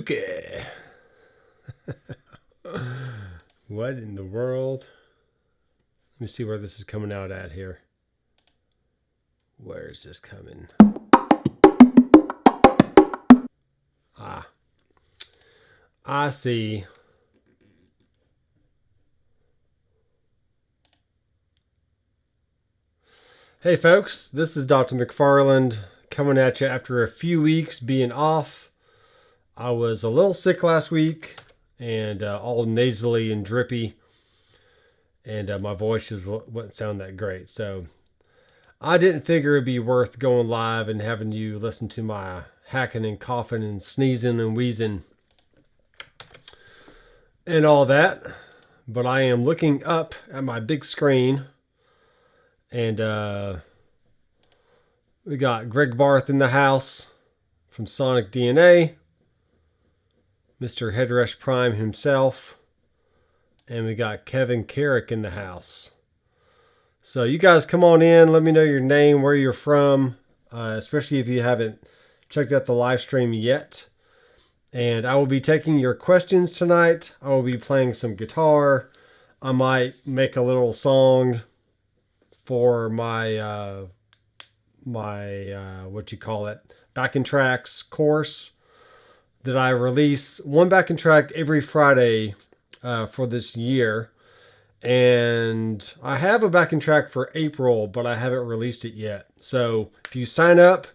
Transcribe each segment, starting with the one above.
spooky. What in the world? Let me see where this is coming out at here. Where is this coming? Ah, I see. Hey folks, this is Doctor McFarland coming at you after a few weeks being off. I was a little sick last week and all nasally and drippy, and my voice just wouldn't sound that great. So I didn't figure it'd be worth going live and having you listen to my hacking and coughing and sneezing and wheezing and all that. But I am looking up at my big screen, and we got Greg Barth in the house from Sonic DNA, Mr. Headrush Prime himself, and we got Kevin Carrick in the house. So you guys come on in, let me know your name, where you're from, especially if you haven't checked out the live stream yet. And I will be taking your questions tonight. I will be playing some guitar. I might make a little song for my what you call it, backing tracks course that I release one backing track every Friday for this year. And I have a backing track for April, but I haven't released it yet. So if you sign up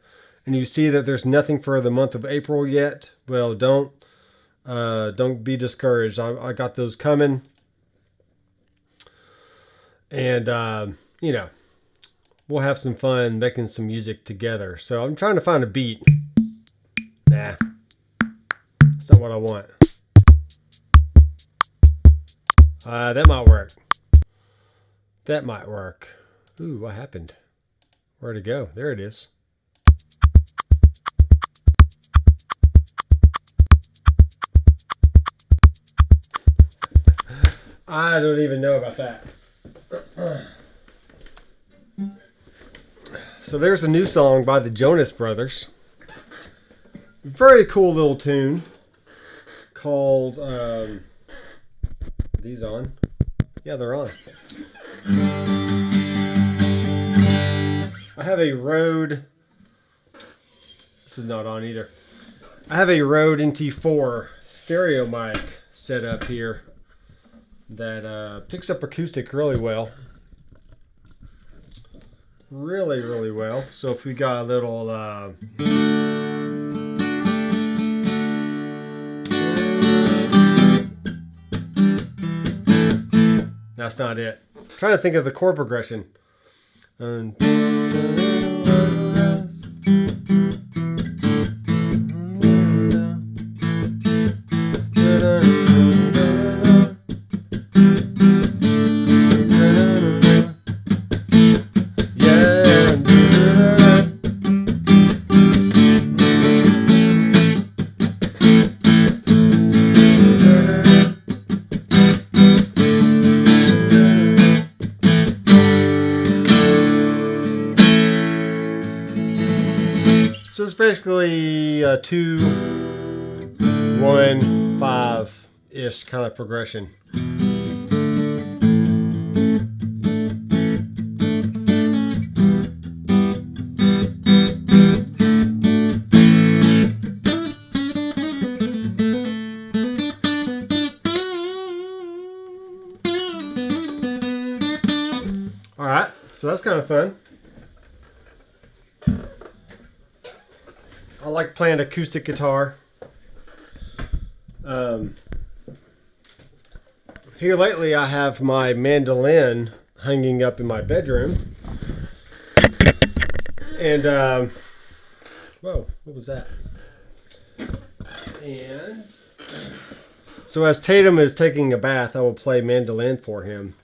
and you see that there's nothing for the month of April yet, well, don't be discouraged. I got those coming. And, we'll have some fun making some music together. So I'm trying to find a beat. Nah, that's not what I want. That might work. That might work. Ooh, what happened? Where'd it go? There it is. I don't even know about that. So there's a new song by the Jonas Brothers. Very cool little tune called, are these on? Yeah, they're on. I have a Rode, this is not on either. I have a Rode NT4 stereo mic set up here that picks up acoustic really well. Really well. So if we got a little that's not it. I'm trying to think of the chord progression. So it's basically a 2-1-5-ish kind of progression. All right, so that's kind of fun. I like playing acoustic guitar. Here lately I have my mandolin hanging up in my bedroom. And, whoa, what was that? And so as Tatum is taking a bath, I will play mandolin for him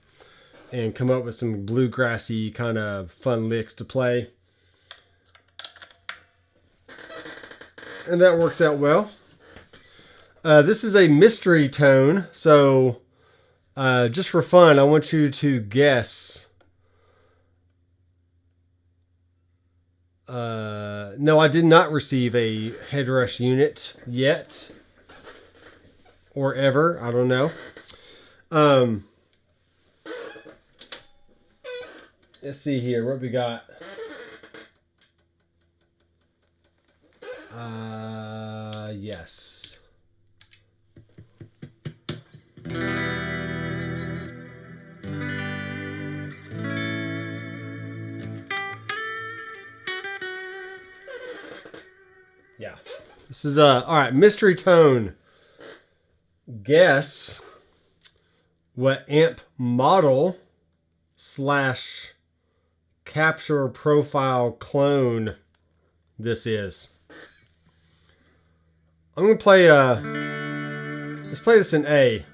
and come up with some bluegrassy kind of fun licks to play. And that works out well. This is a mystery tone, so just for fun, I want you to guess. No, I did not receive a Headrush unit yet. or ever. I don't know. Let's see here. What we got? Yes. Yeah. This is all right, mystery tone. Guess what amp model / capture profile clone this is. I'm going to play let's play this in A.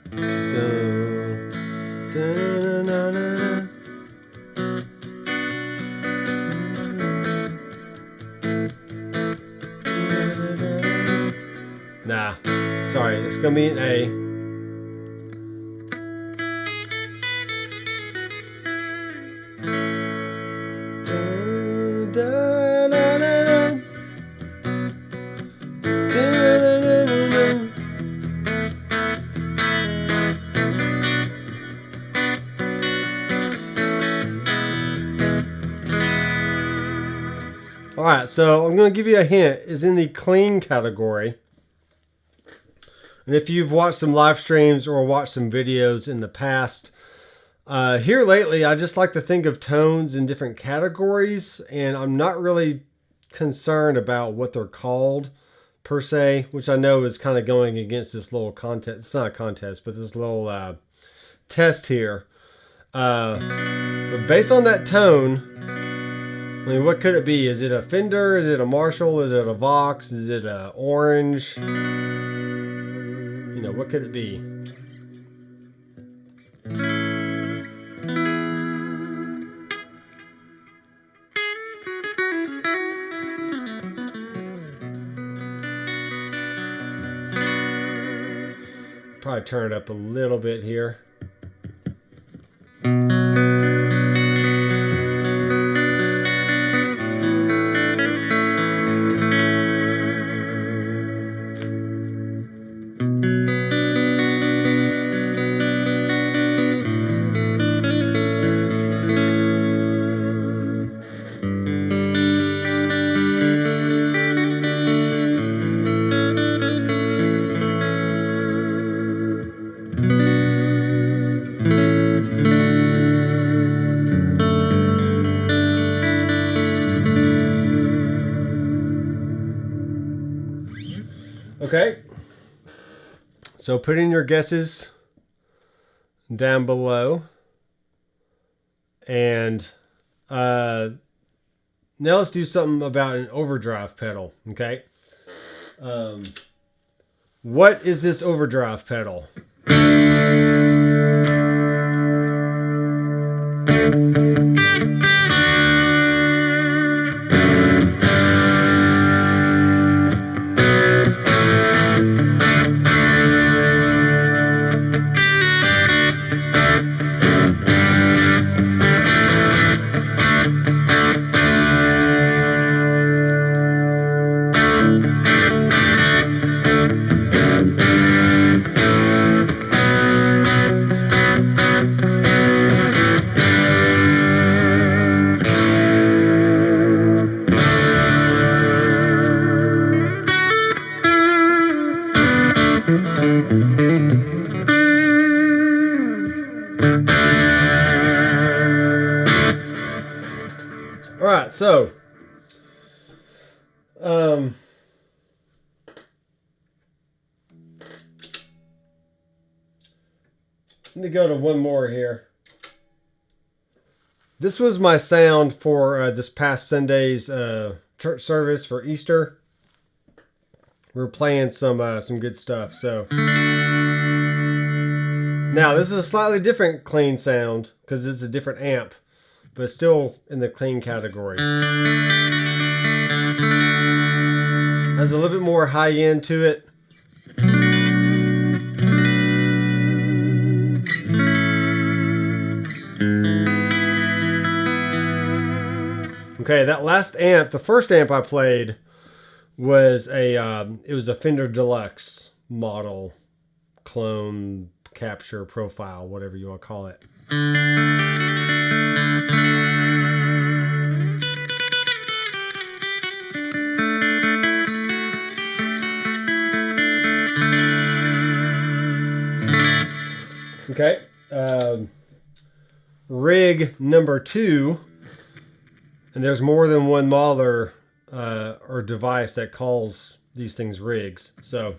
Nah, sorry, it's gonna be an A. All right, so I'm going to give you a hint. It's in the clean category. And if you've watched some live streams or watched some videos in the past, here lately, I just like to think of tones in different categories, and I'm not really concerned about what they're called per se, which I know is kind of going against this little contest. It's not a contest, but this little test here. But based on that tone, I mean, what could it be? Is it a Fender? Is it a Marshall? Is it a Vox? Is it a Orange? You know, what could it be? Probably turn it up a little bit here. Okay, so put in your guesses down below, and now let's do something about an overdrive pedal. Okay, what is this overdrive pedal? All right, so let me go to one more here. This was my sound for this past Sunday's church service for Easter. We were playing some good stuff. So now this is a slightly different clean sound because it's a different amp, but still in the clean category. Has a little bit more high end to it. Okay, that last amp, the first amp I played was it was a Fender Deluxe model clone, capture, profile, whatever you want to call it. Okay. Rig number 2, and there's more than one model or device that calls these things rigs. So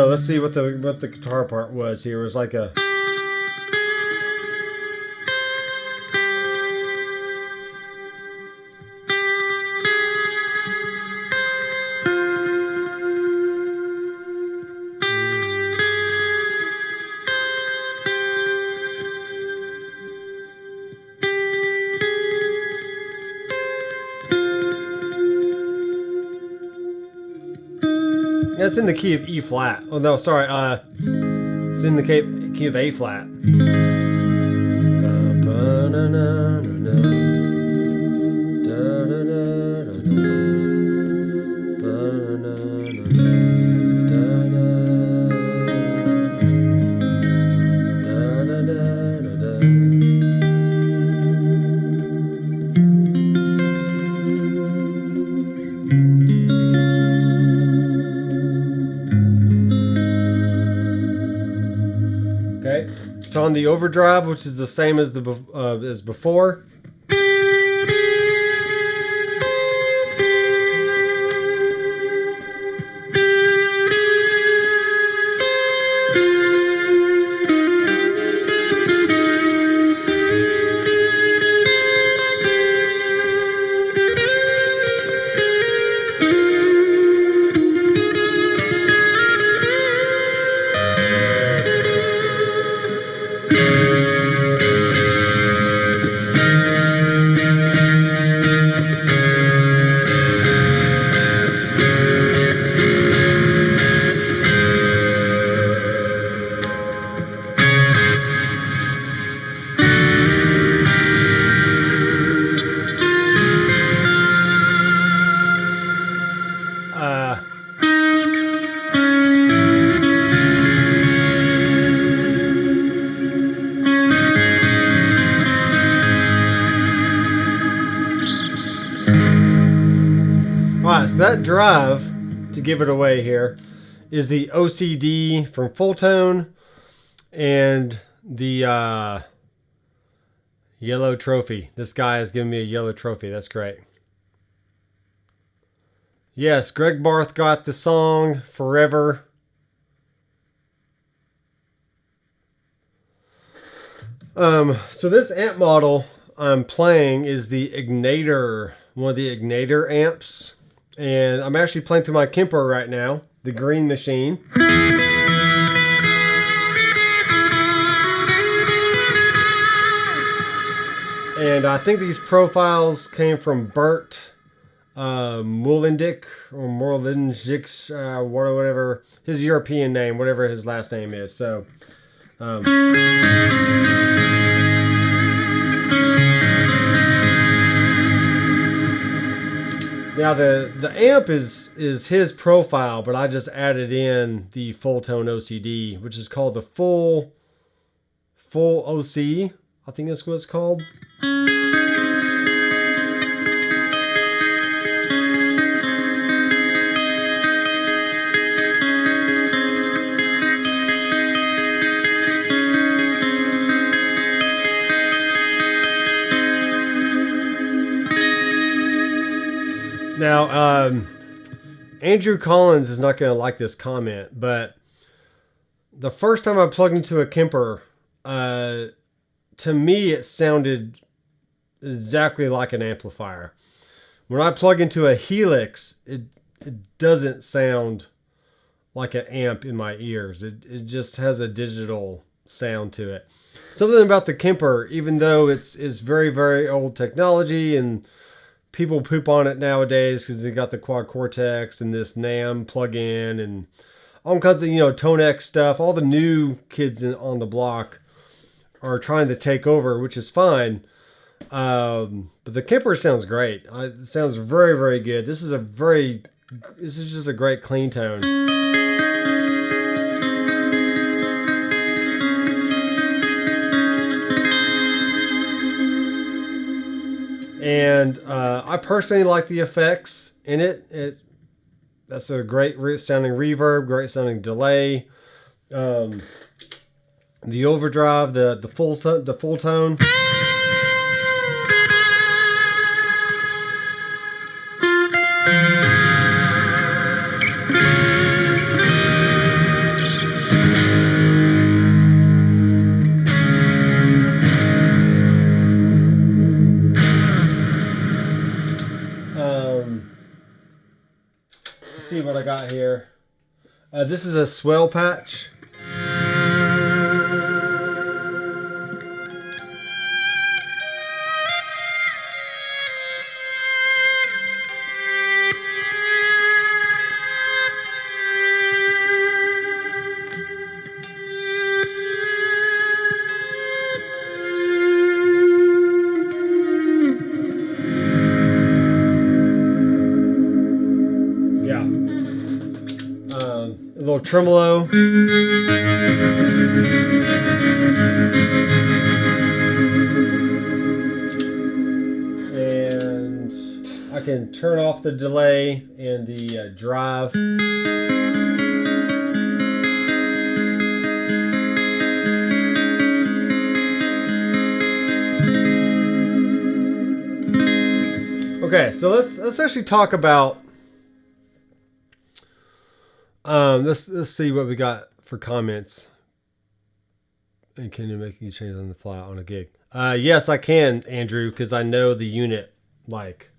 let's see what the guitar part was here. It was like a it's in the key of E flat. Oh no, sorry. It's in the key of A flat. Okay, it's on the overdrive, which is the same as as before. Alright, so that drive, to give it away here, is the OCD from Full Tone and the yellow trophy. This guy has given me a yellow trophy. That's great. Yes, Greg Barth got the song Forever. So this amp model I'm playing is the Ignator, one of the Ignator amps. And I'm actually playing through my Kemper right now, the Green Machine. And I think these profiles came from Bert Molendik or Molendik, whatever his European name, whatever his last name is. So, now the amp is his profile, but I just added in the Full Tone OCD, which is called the full OC. I think that's what it's called. Now, Andrew Collins is not going to like this comment, but the first time I plugged into a Kemper, to me it sounded exactly like an amplifier. When I plug into a Helix, it doesn't sound like an amp in my ears. It just has a digital sound to it. Something about the Kemper, even though it's very, very old technology and people poop on it nowadays because they got the Quad Cortex and this NAMM plug-in and all kinds of, Tonex stuff. All the new kids on the block are trying to take over, which is fine. But the Kemper sounds great. It sounds very, very good. This is just a great clean tone. And I personally like the effects in it. That's a great sounding reverb, great sounding delay. The overdrive, the full tone. Let's see what I got here. This is a swell patch. A little tremolo. And I can turn off the delay and the drive. Okay, so let's actually talk about let's see what we got for comments. And can you make any changes on the fly on a gig? Yes, I can, Andrew, because I know the unit like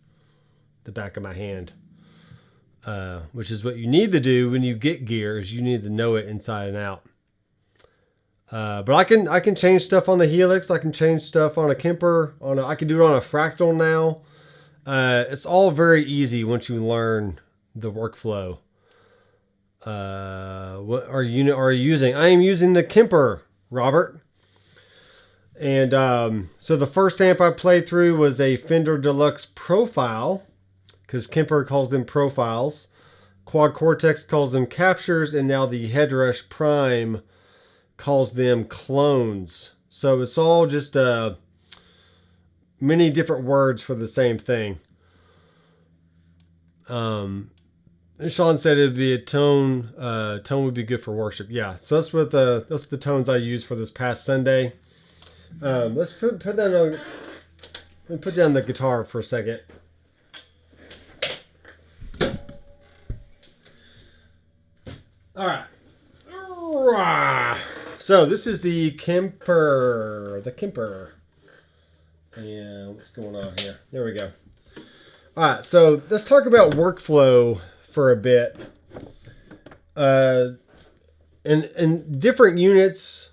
the back of my hand. Which is what you need to do when you get gear, is you need to know it inside and out. But I can change stuff on the Helix. I can change stuff on a Kemper. I can do it on a Fractal now. It's all very easy once you learn the workflow. What unit are you using? I am using the Kemper, Robert. And so the first amp I played through was a Fender Deluxe Profile, because Kemper calls them profiles. Quad Cortex calls them captures, and now the Headrush Prime calls them clones. So it's all just many different words for the same thing. And Sean said it'd be a tone. Tone would be good for worship. Yeah, so that's the tones I used for this past Sunday. Let's put down the guitar for a second. All right. So this is the Kemper. And what's going on here? There we go. All right, so let's talk about workflow for a bit. And different units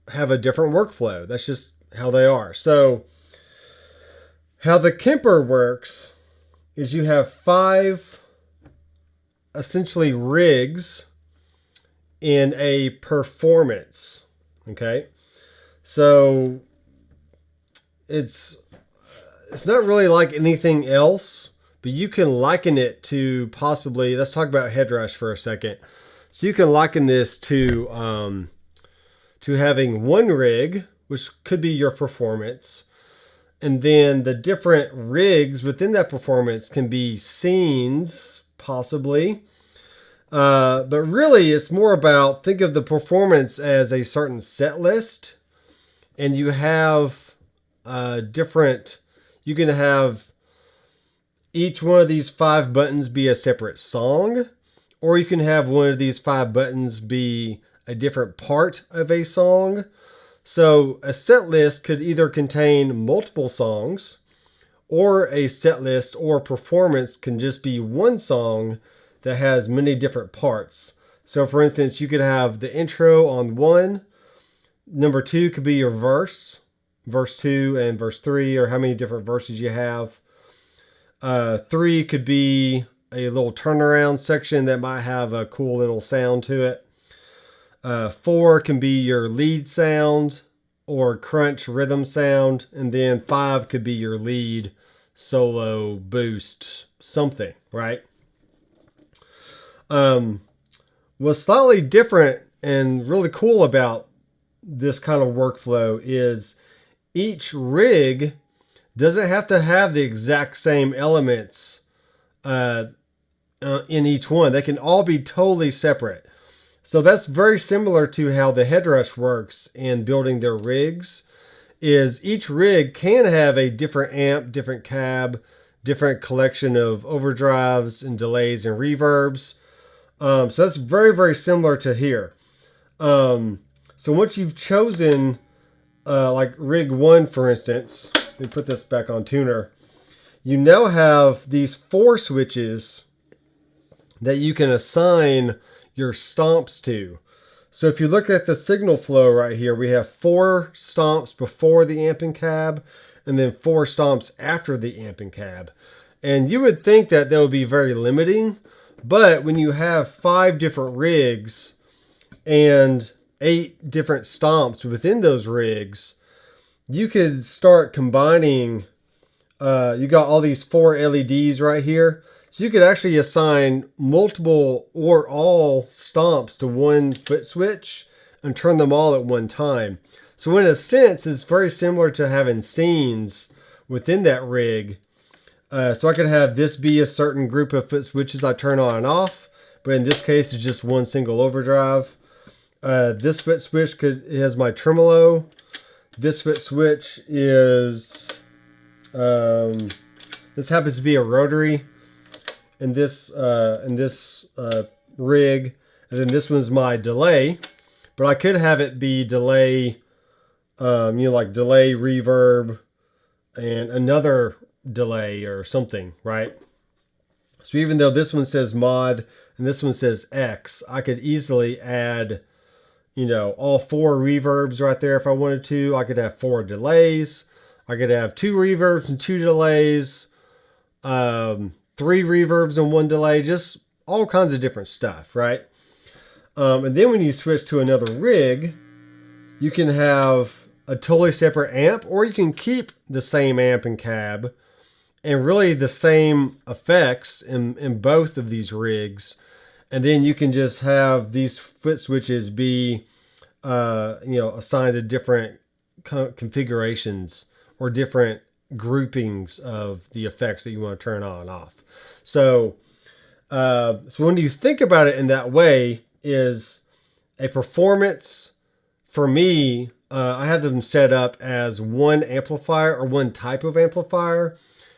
have a different workflow. That's just how they are. So how the Kemper works is you have 5 essentially rigs in a performance. Okay. So it's not really like anything else, but you can liken it to possibly, let's talk about Headrush for a second. So you can liken this to having one rig, which could be your performance. And then the different rigs within that performance can be scenes, possibly. But really it's more about, think of the performance as a certain set list. And you have you can have each one of these 5 buttons be a separate song, or you can have one of these 5 buttons be a different part of a song. So a set list could either contain multiple songs, or a set list or performance can just be one song that has many different parts. So for instance, you could have the intro on 1, number 2 could be your verse 2 and verse 3, or how many different verses you have. 3 could be a little turnaround section that might have a cool little sound to it. 4 can be your lead sound. or crunch rhythm sound, and then 5 could be your lead, solo, boost, something, right? What's slightly different and really cool about this kind of workflow is each rig doesn't have to have the exact same elements in each one. They can all be totally separate. So that's very similar to how the Headrush works in building their rigs. Is each rig can have a different amp, different cab, different collection of overdrives and delays and reverbs. So that's very, very similar to here. So once you've chosen, like rig 1, for instance, let me put this back on tuner. You now have these 4 switches that you can assign your stomps to. So if you look at the signal flow right here, we have 4 stomps before the amping cab and then 4 stomps after the amping cab. And you would think that would be very limiting, but when you have 5 different rigs and 8 different stomps within those rigs, you could start combining. You got all these 4 LEDs right here. So you could actually assign multiple or all stomps to one foot switch and turn them all at one time. So in a sense, it's very similar to having scenes within that rig. So I could have this be a certain group of foot switches I turn on and off, but in this case, it's just one single overdrive. This foot switch has my tremolo. This foot switch is, this happens to be a rotary in this rig, and then this one's my delay. But I could have it be delay, like delay, reverb, and another delay or something, right? So even though this one says mod and this one says X, I could easily add, all 4 reverbs right there if I wanted to. I could have 4 delays. I could have 2 reverbs and 2 delays, 3 reverbs and 1 delay, just all kinds of different stuff, right? And then when you switch to another rig, you can have a totally separate amp, or you can keep the same amp and cab and really the same effects in both of these rigs. And then you can just have these foot switches be, assigned to different configurations or different groupings of the effects that you want to turn on and off. So when you think about it in that way, is a performance for me, I have them set up as one amplifier or one type of amplifier,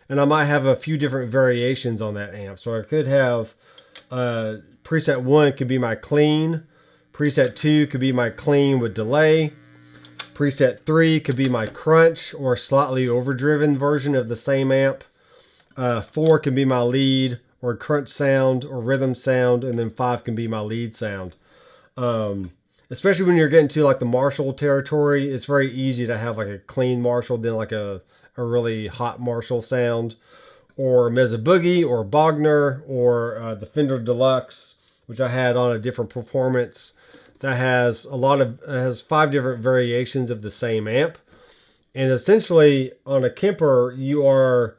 and I might have a few different variations on that amp. So I could have preset 1 could be my clean, preset 2 could be my clean with delay, preset 3 could be my crunch or slightly overdriven version of the same amp, 4 can be my lead or crunch sound or rhythm sound, and then 5 can be my lead sound. Especially when you're getting to like the Marshall territory, it's very easy to have like a clean Marshall than like a really hot Marshall sound, or Mesa Boogie or Bogner, or the Fender Deluxe, which I had on a different performance that has has 5 different variations of the same amp. And essentially on a Kemper, you're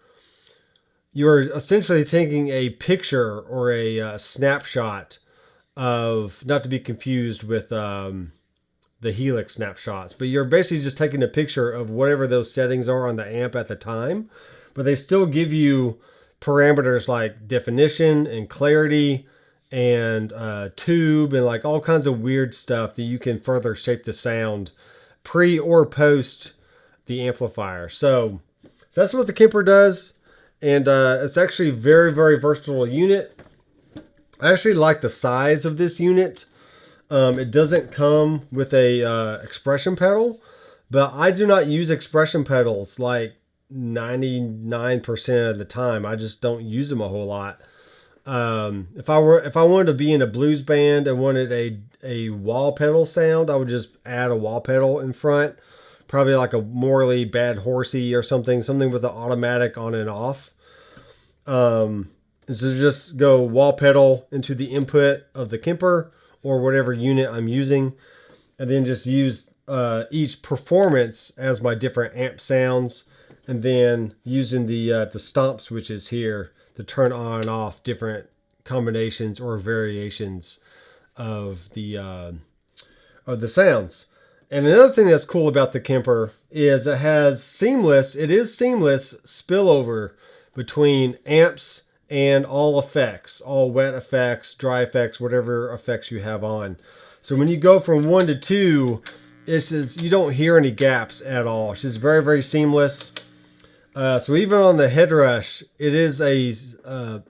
essentially taking a picture or a snapshot of, not to be confused with the Helix snapshots, but you're basically just taking a picture of whatever those settings are on the amp at the time, but they still give you parameters like definition and clarity and tube and like all kinds of weird stuff that you can further shape the sound pre or post the amplifier. So that's what the Kemper does. And it's actually a very, very versatile unit. I actually like the size of this unit. It doesn't come with a expression pedal, but I do not use expression pedals like 99% of the time. I just don't use them a whole lot. If I wanted to be in a blues band and wanted a wall pedal sound, I would just add a wall pedal in front, probably like a Morley Bad Horsey or something with an automatic on and off. So just go wall pedal into the input of the Kemper or whatever unit I'm using, and then just use each performance as my different amp sounds, and then using the stomp switches here to turn on and off different combinations or variations of the sounds. And another thing that's cool about the Kemper is it is seamless spillover between amps and all effects, all wet effects, dry effects, whatever effects you have on. So when you go from 1 to 2, it's just, you don't hear any gaps at all. It's just very, very seamless. So even on the headrush, it is a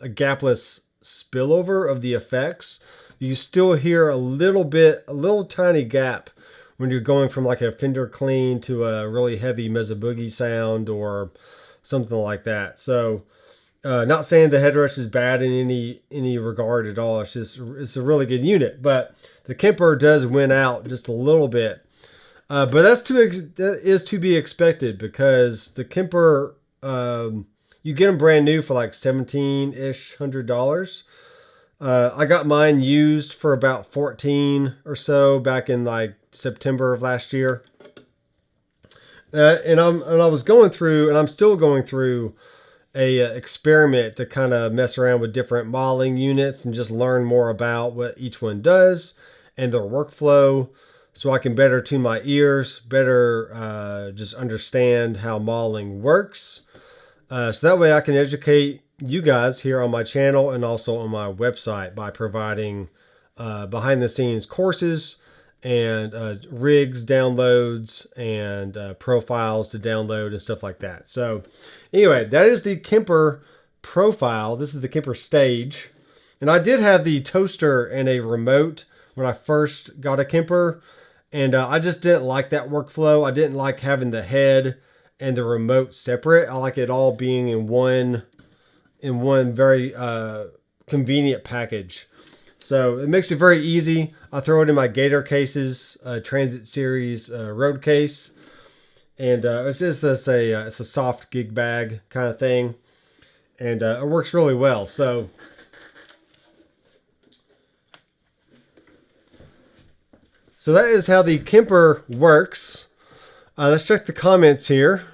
gapless spillover of the effects. You still hear a little tiny gap when you're going from like a Fender clean to a really heavy Mesa Boogie sound or something like that. So not saying the headrush is bad in any regard at all. It's a really good unit, but the Kemper does win out just a little bit. But that is to be expected, because the Kemper, you get them brand new for like $1,700. I got mine used for about 14 or so back in like September of last year. And I was going through, and I'm still going through a experiment to kind of mess around with different modeling units and just learn more about what each one does and their workflow, so I can better tune my ears, better just understand how modeling works. So that way I can educate you guys here on my channel and also on my website by providing behind the scenes courses and rigs downloads and profiles to download and stuff like that. So anyway, that is the Kemper profile. This is the Kemper stage. And I did have the toaster and a remote when I first got a Kemper, and I just didn't like that workflow. I didn't like having the head and the remote separate. I like it all being in one very convenient package. So it makes it very easy. I throw it in my Gator cases, Transit Series road case, and it's just it's a soft gig bag kind of thing, and it works really well. So that is how the Kemper works. Let's check the comments here.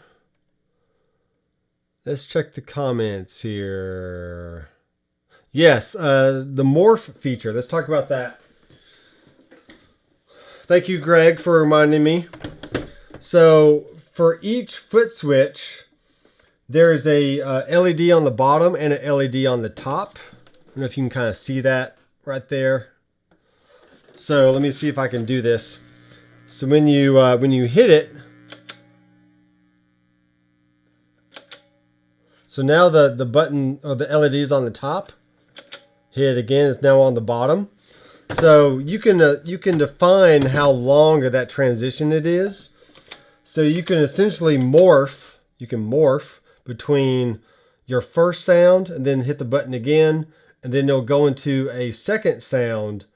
Yes, the morph feature. Let's talk about that. Thank you, Greg, for reminding me. So for each foot switch, there is a LED on the bottom and an LED on the top. I don't know if you can kind of see that right there. So let me see if I can do this. So when you hit it, so now the button or the LED is on the top. Hit it again, it's now on the bottom. So you can define how long of that transition it is. So you can essentially morph. You can morph between your first sound and then hit the button again, and then it'll go into a second sound,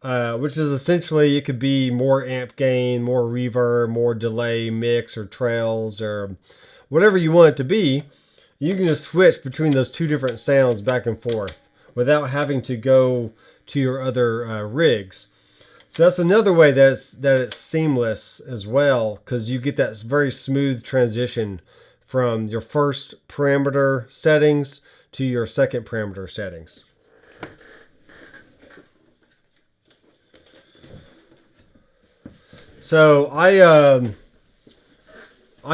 which is essentially, it could be more amp gain, more reverb, more delay, mix, or trails, or whatever you want it to be. You can just switch between those two different sounds back and forth without having to go to your other rigs. So that's another way that it's seamless as well, because you get that very smooth transition from your first parameter settings to your second parameter settings. So I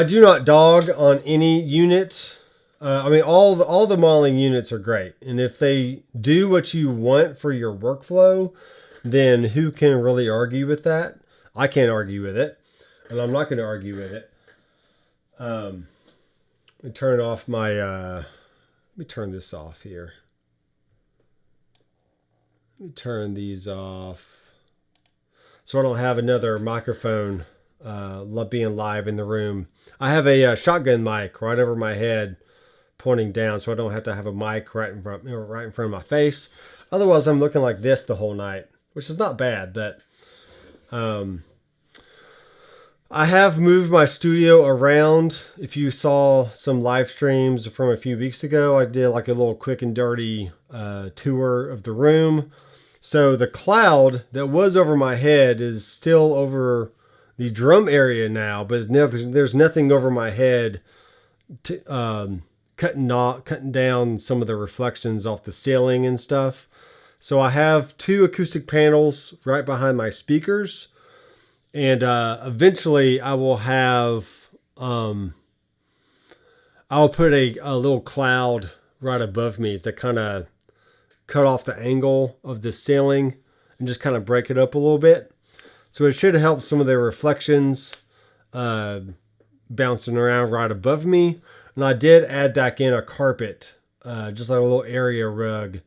do not dog on any unit. I mean, all the modeling units are great, and if they do what you want for your workflow, then who can really argue with that? I can't argue with it, and I'm not going to argue with it. Let me turn off my. Let me turn this off here. Let me turn these off, so I don't have another microphone being live in the room. I have a shotgun mic right over my head, pointing down, so I don't have to have a mic right in front of my face. Otherwise, I'm looking like this the whole night, which is not bad. But I have moved my studio around. If you saw some live streams from a few weeks ago, I did like a little quick and dirty tour of the room. So the cloud that was over my head is still over the drum area now, but there's nothing over my head to, cutting down some of the reflections off the ceiling and stuff. So I have 2 acoustic panels right behind my speakers, and eventually I will have I'll put a little cloud right above me that kind of cut off the angle of the ceiling and just kind of break it up a little bit. So it should help some of the reflections bouncing around right above me. And I did add back in a carpet, just like a little area rug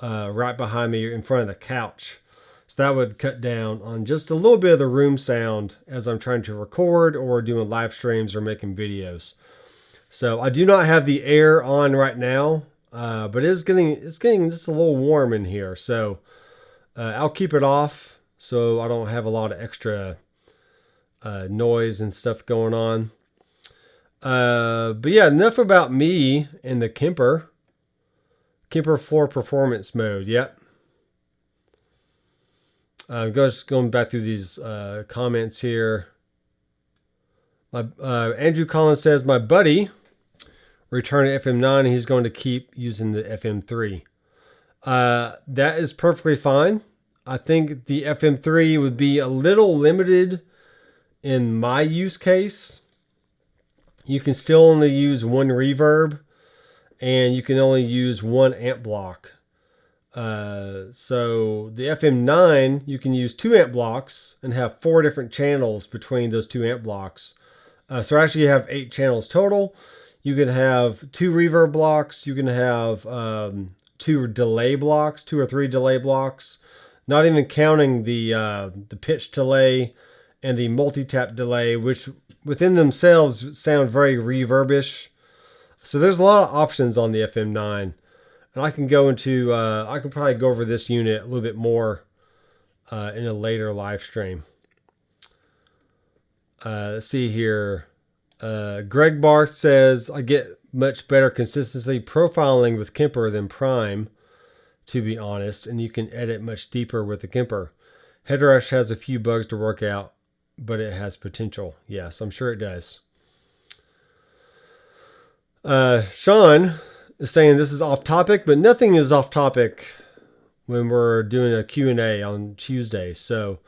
right behind me in front of the couch. So that would cut down on just a little bit of the room sound as I'm trying to record or doing live streams or making videos. So I do not have the air on right now, but it's getting just a little warm in here. So I'll keep it off so I don't have a lot of extra noise and stuff going on. But yeah, enough about me and the Kemper. Kemper 4 performance mode. Yep. Just going back through these comments here. Andrew Collins says, my buddy returned to FM9 and he's going to keep using the FM3. That is perfectly fine. I think the FM3 would be a little limited in my use case. You can still only use 1 reverb and you can only use 1 amp block. So the FM9, you can use 2 amp blocks and have 4 different channels between those 2 amp blocks. So actually you have 8 channels total. You can have 2 reverb blocks. You can have 2 delay blocks, 2 or 3 delay blocks, not even counting the pitch delay and the multi-tap delay, which within themselves sound very reverbish. So there's a lot of options on the FM9. And I can go into, I can probably go over this unit a little bit more in a later live stream. Let's see here. Greg Barth says, I get much better consistency profiling with Kemper than Prime, to be honest, and you can edit much deeper with the Kemper. Headrush has a few bugs to work out, but it has potential. Yes, I'm sure it does. Sean is saying this is off topic, but nothing is off topic when we're doing a Q&A on Tuesday. So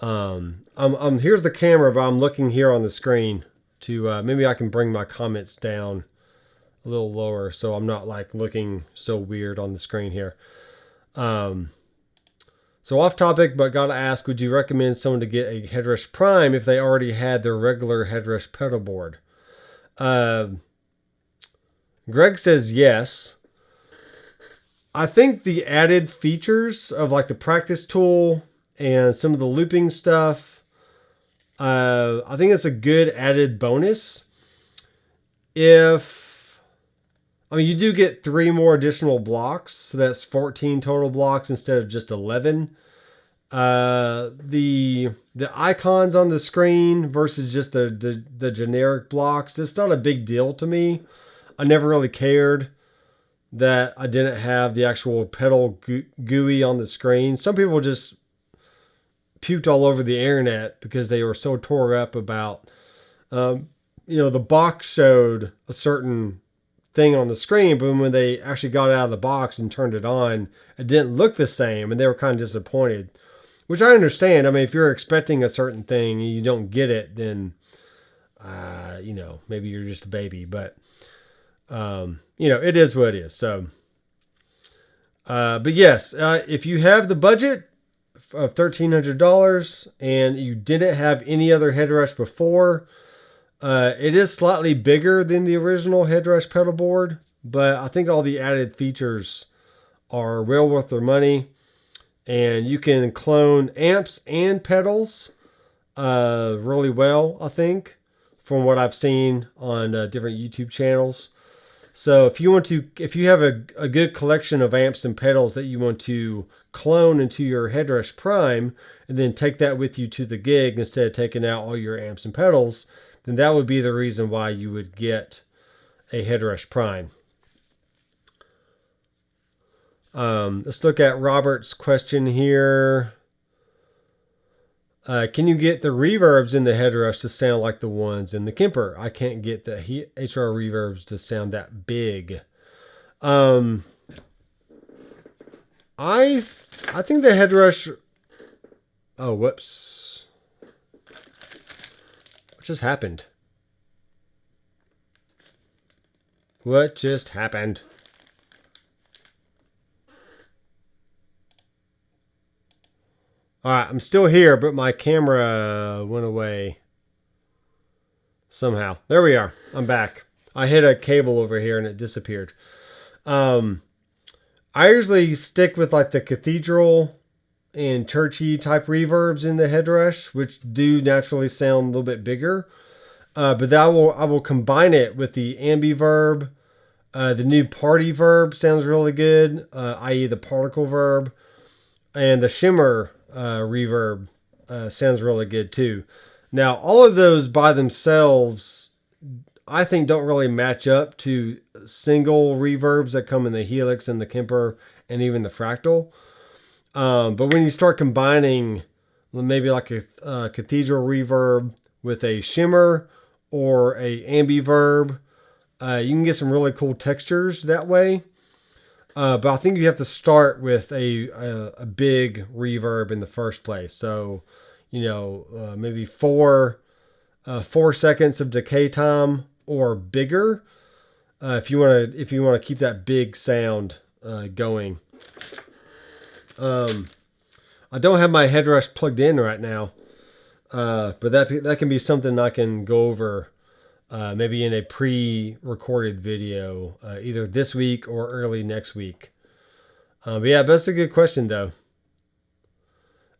I'm here's the camera, but I'm looking here on the screen to maybe I can bring my comments down a little lower so I'm not like looking so weird on the screen here. So off topic, but gotta ask, would you recommend someone to get a Headrush Prime if they already had their regular Headrush pedal board? Greg says yes. I think the added features of like the practice tool and some of the looping stuff, I think it's a good added bonus. You do get 3 more additional blocks, so that's 14 total blocks instead of just 11. The icons on the screen versus just the generic blocks, it's not a big deal to me. I never really cared that I didn't have the actual pedal GUI on the screen. Some people just puked all over the internet because they were so tore up about, the box showed a certain thing on the screen, but when they actually got out of the box and turned it on, it didn't look the same, and they were kind of disappointed, which I understand. I mean, if you're expecting a certain thing and you don't get it, then, maybe you're just a baby, but, it is what it is. So, but yes, if you have the budget of $1,300 and you didn't have any other Headrush before, it is slightly bigger than the original Headrush pedal board, but I think all the added features are well worth their money. And you can clone amps and pedals really well, I think, from what I've seen on different YouTube channels. So if you have a good collection of amps and pedals that you want to clone into your Headrush Prime and then take that with you to the gig instead of taking out all your amps and pedals, then that would be the reason why you would get a Headrush Prime. Let's look at Robert's question here. Can you get the reverbs in the headrush to sound like the ones in the Kemper? I can't get the HR reverbs to sound that big. I think the headrush. Oh, whoops! What just happened? What just happened? All right, I'm still here, but my camera went away somehow. There we are. I'm back. I hit a cable over here and it disappeared. I usually stick with like the cathedral and churchy type reverbs in the headrush, which do naturally sound a little bit bigger. But I will combine it with the ambiverb. The new party verb sounds really good, i.e. the particle verb. And the shimmer reverb sounds really good too. Now, all of those by themselves, I think don't really match up to single reverbs that come in the Helix and the Kemper and even the Fractal. But when you start combining maybe like a cathedral reverb with a shimmer or a ambiverb, you can get some really cool textures that way. But I think you have to start with a big reverb in the first place. So, maybe 4 seconds of decay time or bigger, if you want to keep that big sound going. I don't have my headrush plugged in right now, but that can be something I can go over maybe in a pre-recorded video, either this week or early next week. But yeah, that's a good question though.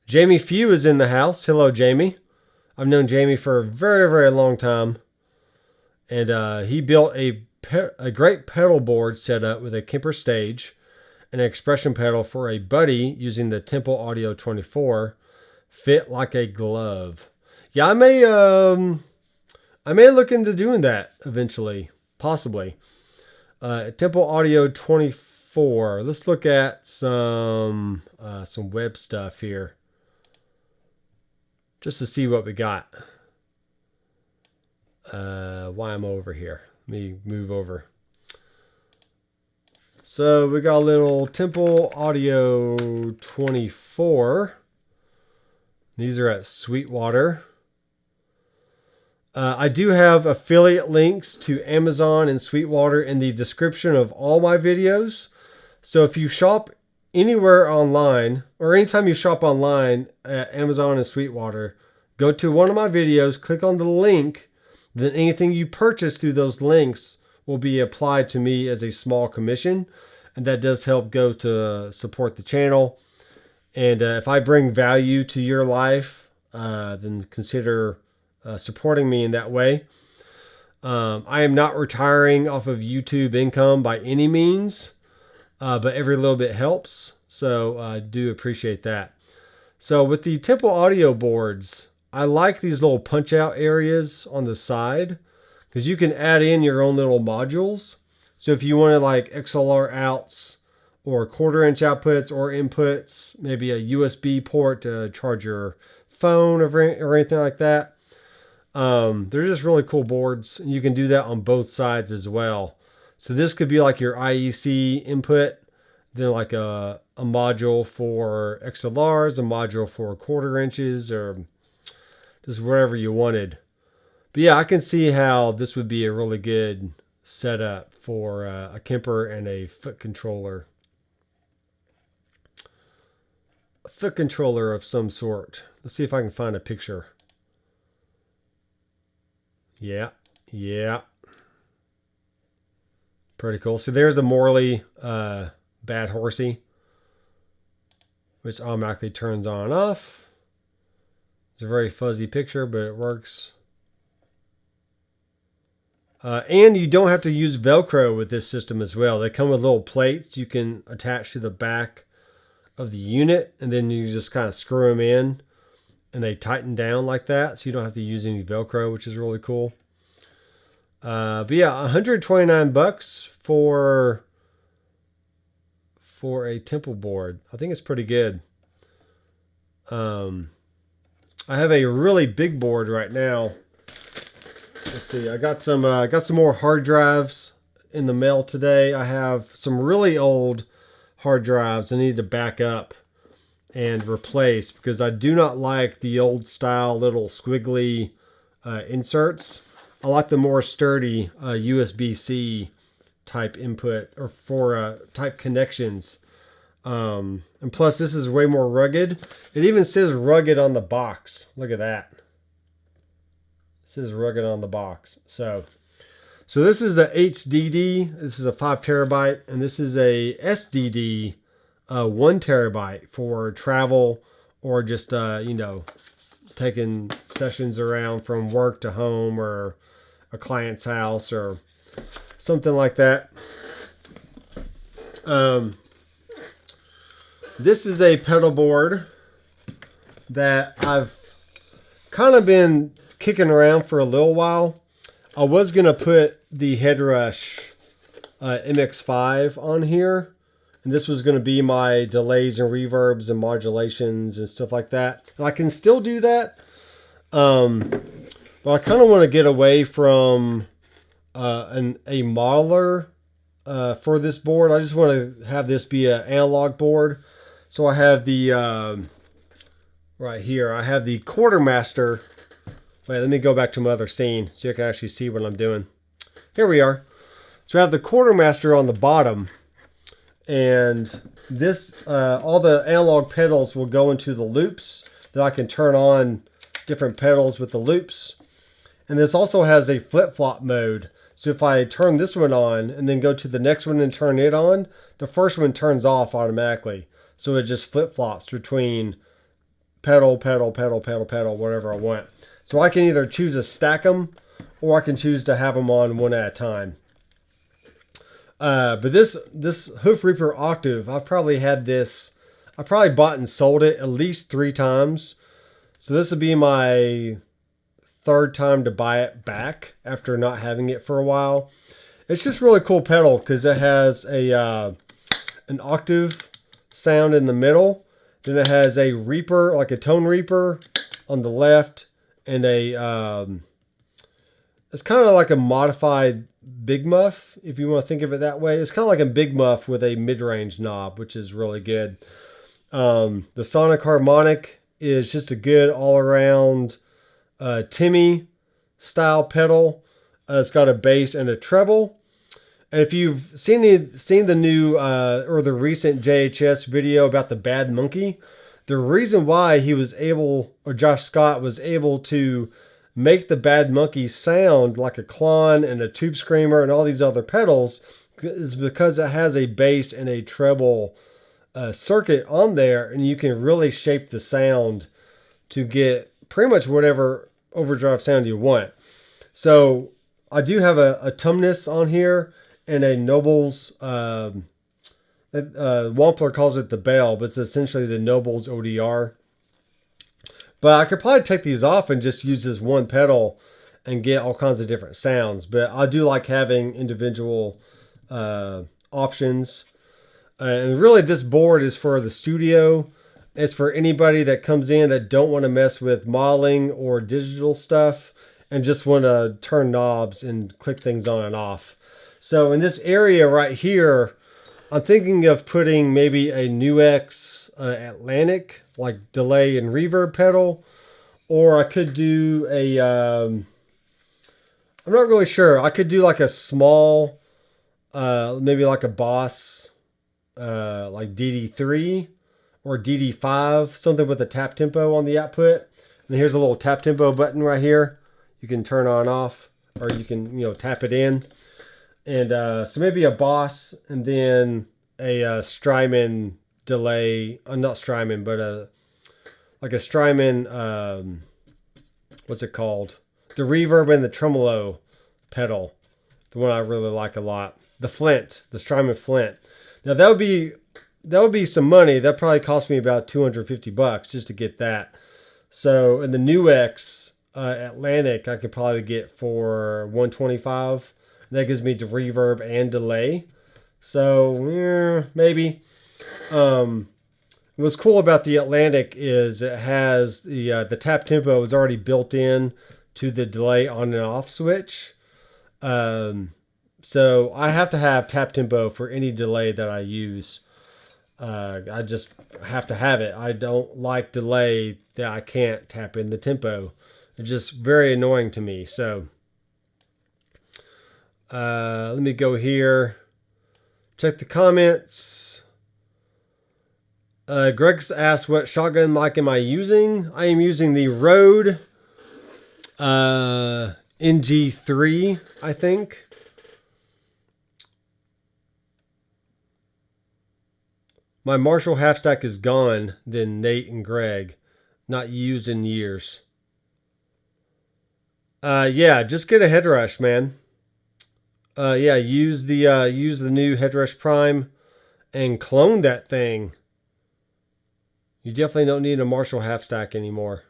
Jamie Few is in the house. Hello, Jamie. I've known Jamie for a very, very long time. And he built a great pedal board setup with a Kemper stage and an expression pedal for a buddy using the Temple Audio 24. Fit like a glove. Yeah, I may look into doing that eventually, possibly. Temple Audio 24. Let's look at some web stuff here, just to see what we got. Why I'm over here? Let me move over. So we got a little Temple Audio 24. These are at Sweetwater. I do have affiliate links to Amazon and Sweetwater in the description of all my videos. So if you shop anywhere online, or anytime you shop online at Amazon and Sweetwater, go to one of my videos, click on the link, then anything you purchase through those links will be applied to me as a small commission. And that does help go to support the channel. And if I bring value to your life, then consider supporting me in that way. I am not retiring off of YouTube income by any means, but every little bit helps. So I do appreciate that. So with the Temple Audio boards, I like these little punch out areas on the side because you can add in your own little modules. So if you wanted like XLR outs or 1/4-inch outputs or inputs, maybe a USB port to charge your phone or anything like that, they're just really cool boards. You can do that on both sides as well. So this could be like your IEC input, then like a module for XLRs, a module for 1/4 inches, or just wherever you wanted. But yeah, I can see how this would be a really good setup for a Kemper and a foot controller. A foot controller of some sort. Let's see if I can find a picture. Yeah. Pretty cool. So there's a Morley Bad Horsey, which automatically turns on and off. It's a very fuzzy picture, but it works. And you don't have to use Velcro with this system as well. They come with little plates you can attach to the back of the unit, and then you just kind of screw them in, and they tighten down like that, so you don't have to use any Velcro, which is really cool. But yeah, $129 for a Temple board. I think it's pretty good. I have a really big board right now. Let's see. I got some more hard drives in the mail today. I have some really old hard drives I need to back up and replace because I do not like the old style little squiggly inserts. I like the more sturdy USB-C type input or for type connections. And plus this is way more rugged. It even says rugged on the box. Look at that. It says rugged on the box. So this is a HDD. This is a 5 terabyte, and this is a SDD, 1 terabyte for travel or just taking sessions around from work to home or a client's house or something like that. This is a pedal board that I've kind of been kicking around for a little while. I was going to put the Headrush MX5 on here, and this was going to be my delays and reverbs and modulations and stuff like that. And I can still do that, but I kind of want to get away from a modeler for this board. I just want to have this be an analog board. So I have the, right here, I have the Quartermaster. Wait, let me go back to my other scene so you can actually see what I'm doing. Here we are. So I have the Quartermaster on the bottom. And this, all the analog pedals will go into the loops that I can turn on different pedals with the loops. And this also has a flip-flop mode. So if I turn this one on and then go to the next one and turn it on, the first one turns off automatically. So it just flip-flops between pedal, pedal, pedal, pedal, pedal, whatever I want. So I can either choose to stack them or I can choose to have them on one at a time. But this Hoof Reaper Octave, I've probably had this, I probably bought and sold it at least 3 times. So this would be my 3rd time to buy it back after not having it for a while. It's just really cool pedal because it has a an octave sound in the middle. Then it has a reaper, like a tone reaper on the left, and a it's kind of like a modified Big Muff, if you want to think of it that way. It's kind of like a Big Muff with a mid-range knob, which is really good. The Sonic Harmonic is just a good all-around Timmy style pedal. It's got a bass and a treble. And if you've seen the new or the recent JHS video about the Bad Monkey, the reason why he was able, or Josh Scott was able to make the Bad Monkey sound like a Klon and a Tube Screamer and all these other pedals is because it has a bass and a treble circuit on there, and you can really shape the sound to get pretty much whatever overdrive sound you want. So I do have a Tumnus on here and a Nobles, Wampler calls it the Bell, but it's essentially the Nobles ODR. But I could probably take these off and just use this one pedal and get all kinds of different sounds. But I do like having individual options. And really this board is for the studio. It's for anybody that comes in that don't want to mess with modeling or digital stuff and just want to turn knobs and click things on and off. So in this area right here, I'm thinking of putting maybe a NuX Atlantic, like delay and reverb pedal, or I could do a, I'm not really sure. I could do like a small, maybe like a Boss, like DD3 or DD5, something with a tap tempo on the output. And here's a little tap tempo button right here. You can turn on off, or you can, tap it in. And so maybe a Boss and then a Strymon delay, not Strymon, but like a Strymon, what's it called? The reverb and the tremolo pedal. The one I really like a lot. The Flint, the Strymon Flint. Now that would be some money. That probably cost me about $250 just to get that. So in the NuX Atlantic, I could probably get for $125. That gives me the reverb and delay. So maybe. what's cool about the Atlantic is it has the tap tempo is already built in to the delay on and off switch. So I have to have tap tempo for any delay that I use. I just have to have it. I don't like delay that I can't tap in the tempo. It's just very annoying to me. So let me go here. Check the comments. Greg's asked, what shotgun mic am I using? I am using the Rode NG3, I think. My Marshall half stack is gone, then Nate and Greg. Not used in years. Yeah, just get a headrush, man. Yeah, use the new headrush prime and clone that thing. You definitely don't need a Marshall half stack anymore.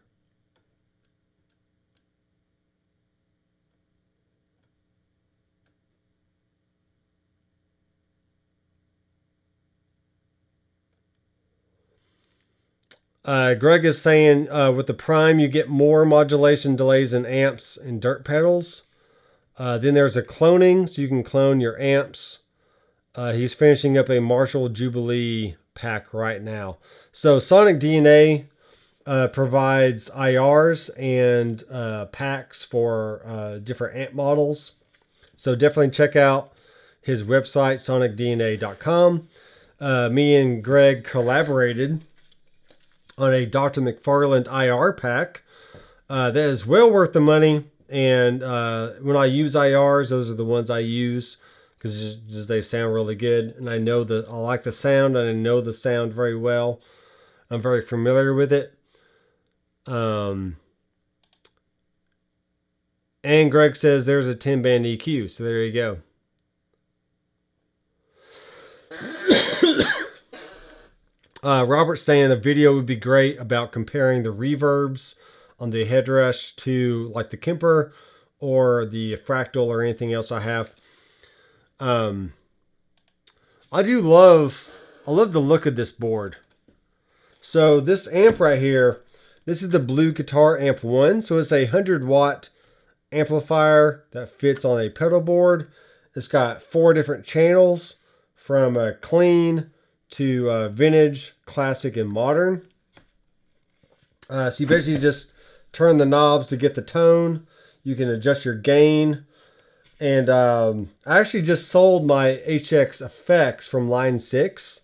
Greg is saying with the prime you get more modulation, delays, and amps and dirt pedals. Then there's a cloning, so you can clone your amps. He's finishing up a Marshall Jubilee pack right now. So Sonic DNA provides IRs and packs for different amp models. So definitely check out his website, sonicdna.com. Me and Greg collaborated on a Doctor McFarland IR pack. That is well worth the money. And when I use IRs, those are the ones I use because they sound really good. And I like the sound, and I know the sound very well. I'm very familiar with it. And Greg says there's a 10-band EQ. So there you go. Robert's saying the video would be great about comparing the reverbs on the headrush to like the Kemper or the Fractal or anything else I have. I love the look of this board. So this amp right here, this is the Blue Guitar Amp 1. So it's a 100-watt amplifier that fits on a pedal board. It's got 4 different channels from clean to vintage, classic, and modern. So you basically just turn the knobs to get the tone. You can adjust your gain. And I actually just sold my HX Effects from line 6.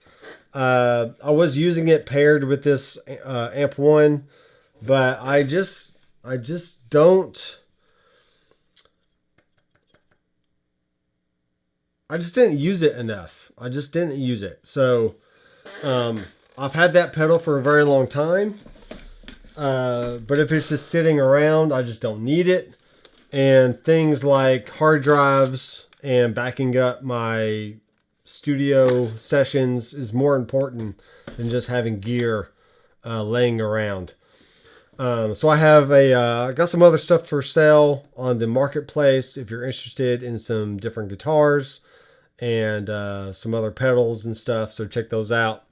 I was using it paired with this Amp 1, but I just don't. I just didn't use it enough. I just didn't use it. So I've had that pedal for a very long time. But if it's just sitting around, I just don't need it. And things like hard drives and backing up my studio sessions is more important than just having gear laying around. So I have got some other stuff for sale on the marketplace if you're interested in some different guitars and some other pedals and stuff. So check those out.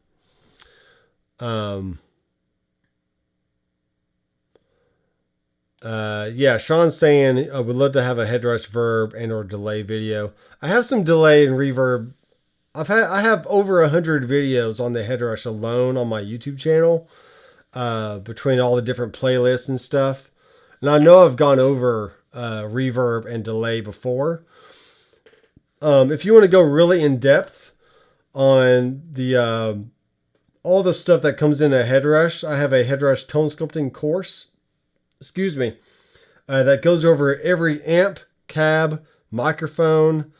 Yeah, Sean's saying I would love to have a headrush verb and or delay video. I have some delay and reverb. I have over 100 videos on the headrush alone on my YouTube channel, between all the different playlists and stuff. And I know I've gone over reverb and delay before. If you want to go really in depth on the all the stuff that comes in a headrush, I have a headrush tone sculpting course. That goes over every amp, cab, microphone,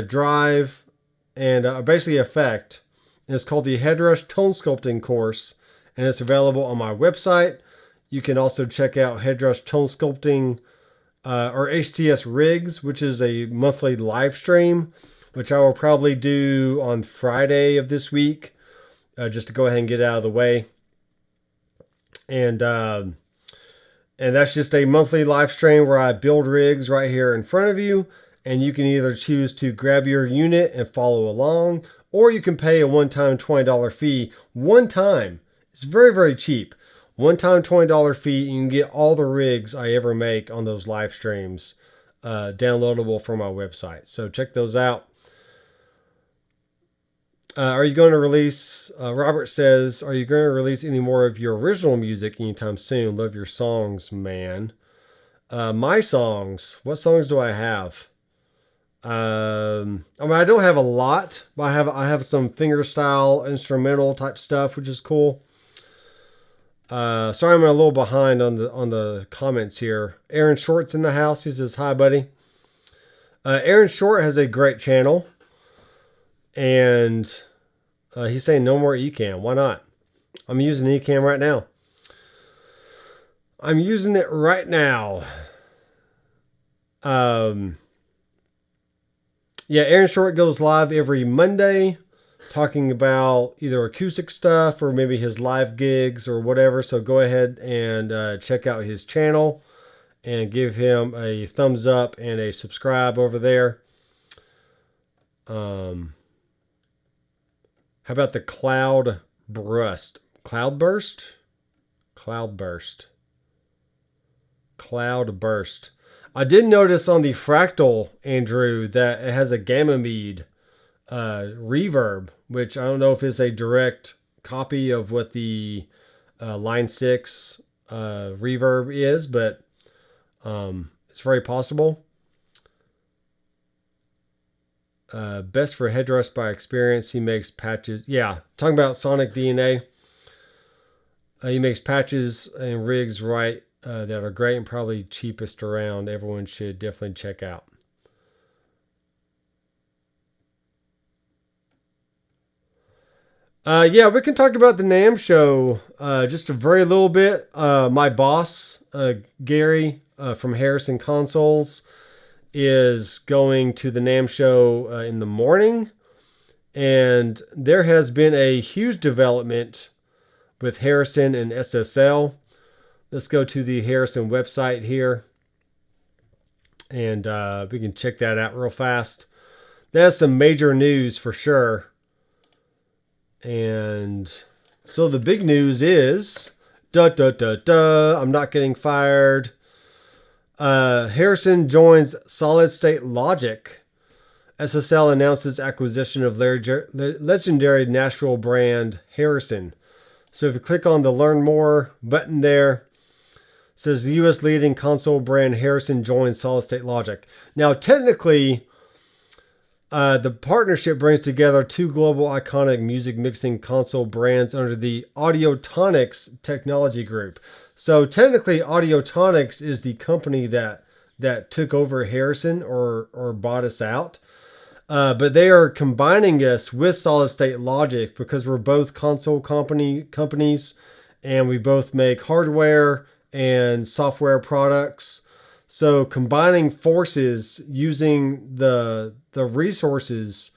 drive, and basically effect. And it's called the Headrush Tone Sculpting Course, and it's available on my website. You can also check out Headrush Tone Sculpting or HTS Rigs, which is a monthly live stream, which I will probably do on Friday of this week, just to go ahead and get it out of the way. And that's just a monthly live stream where I build rigs right here in front of you. And you can either choose to grab your unit and follow along, or you can pay a one-time $20 fee. One time. It's very, very cheap. One-time $20 fee. You can get all the rigs I ever make on those live streams downloadable from my website. So check those out. Are you going to release, Robert says, are you going to release any more of your original music anytime soon? Love your songs, man. My songs. What songs do I have? I mean, I don't have a lot, but I have some fingerstyle instrumental type stuff, which is cool. Sorry, I'm a little behind on the comments here. Aaron Short's in the house. He says, hi, buddy. Aaron Short has a great channel. And he's saying no more Ecamm. Why not? I'm using Ecamm right now. I'm using it right now. Yeah, Aaron Short goes live every Monday talking about either acoustic stuff or maybe his live gigs or whatever. So go ahead and check out his channel and give him a thumbs up and a subscribe over there. How about the Cloudburst? I did notice on the Fractal, Andrew, that it has a gamma mead reverb, which I don't know if it's a direct copy of what the Line 6 reverb is, but it's very possible. Best for headrest by experience. He makes patches. Yeah, talking about Sonic DNA. He makes patches and rigs right that are great and probably cheapest around. Everyone should definitely check out. Yeah, we can talk about the NAMM show just a very little bit. My boss, Gary from Harrison Consoles, is going to the NAMM show in the morning. And there has been a huge development with Harrison and SSL. Let's go to the Harrison website here. And we can check that out real fast. That's some major news for sure. And so the big news is, I'm not getting fired. Harrison joins Solid State Logic. SSL announces acquisition of legendary Nashville brand Harrison. So if you click on the Learn More button there, it says the U.S. leading console brand Harrison joins Solid State Logic. Now, technically, the partnership brings together two global iconic music mixing console brands under the Audiotonics technology group. So technically, Audiotonics is the company that took over Harrison or bought us out. But they are combining us with Solid State Logic because we're both console companies and we both make hardware and software products. So combining forces using the resources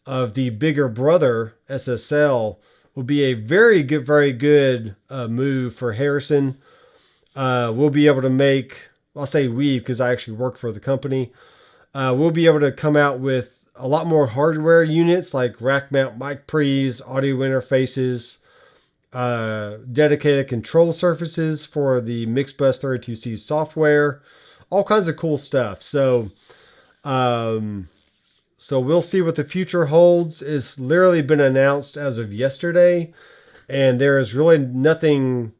of the bigger brother SSL will be a very good move for Harrison. We'll be able to make, I'll say we because I actually work for the company. We'll be able to come out with a lot more hardware units like rack mount mic pre's, audio interfaces, dedicated control surfaces for the Mixbus 32C software, all kinds of cool stuff. So we'll see what the future holds. It's literally been announced as of yesterday, and there is really nothing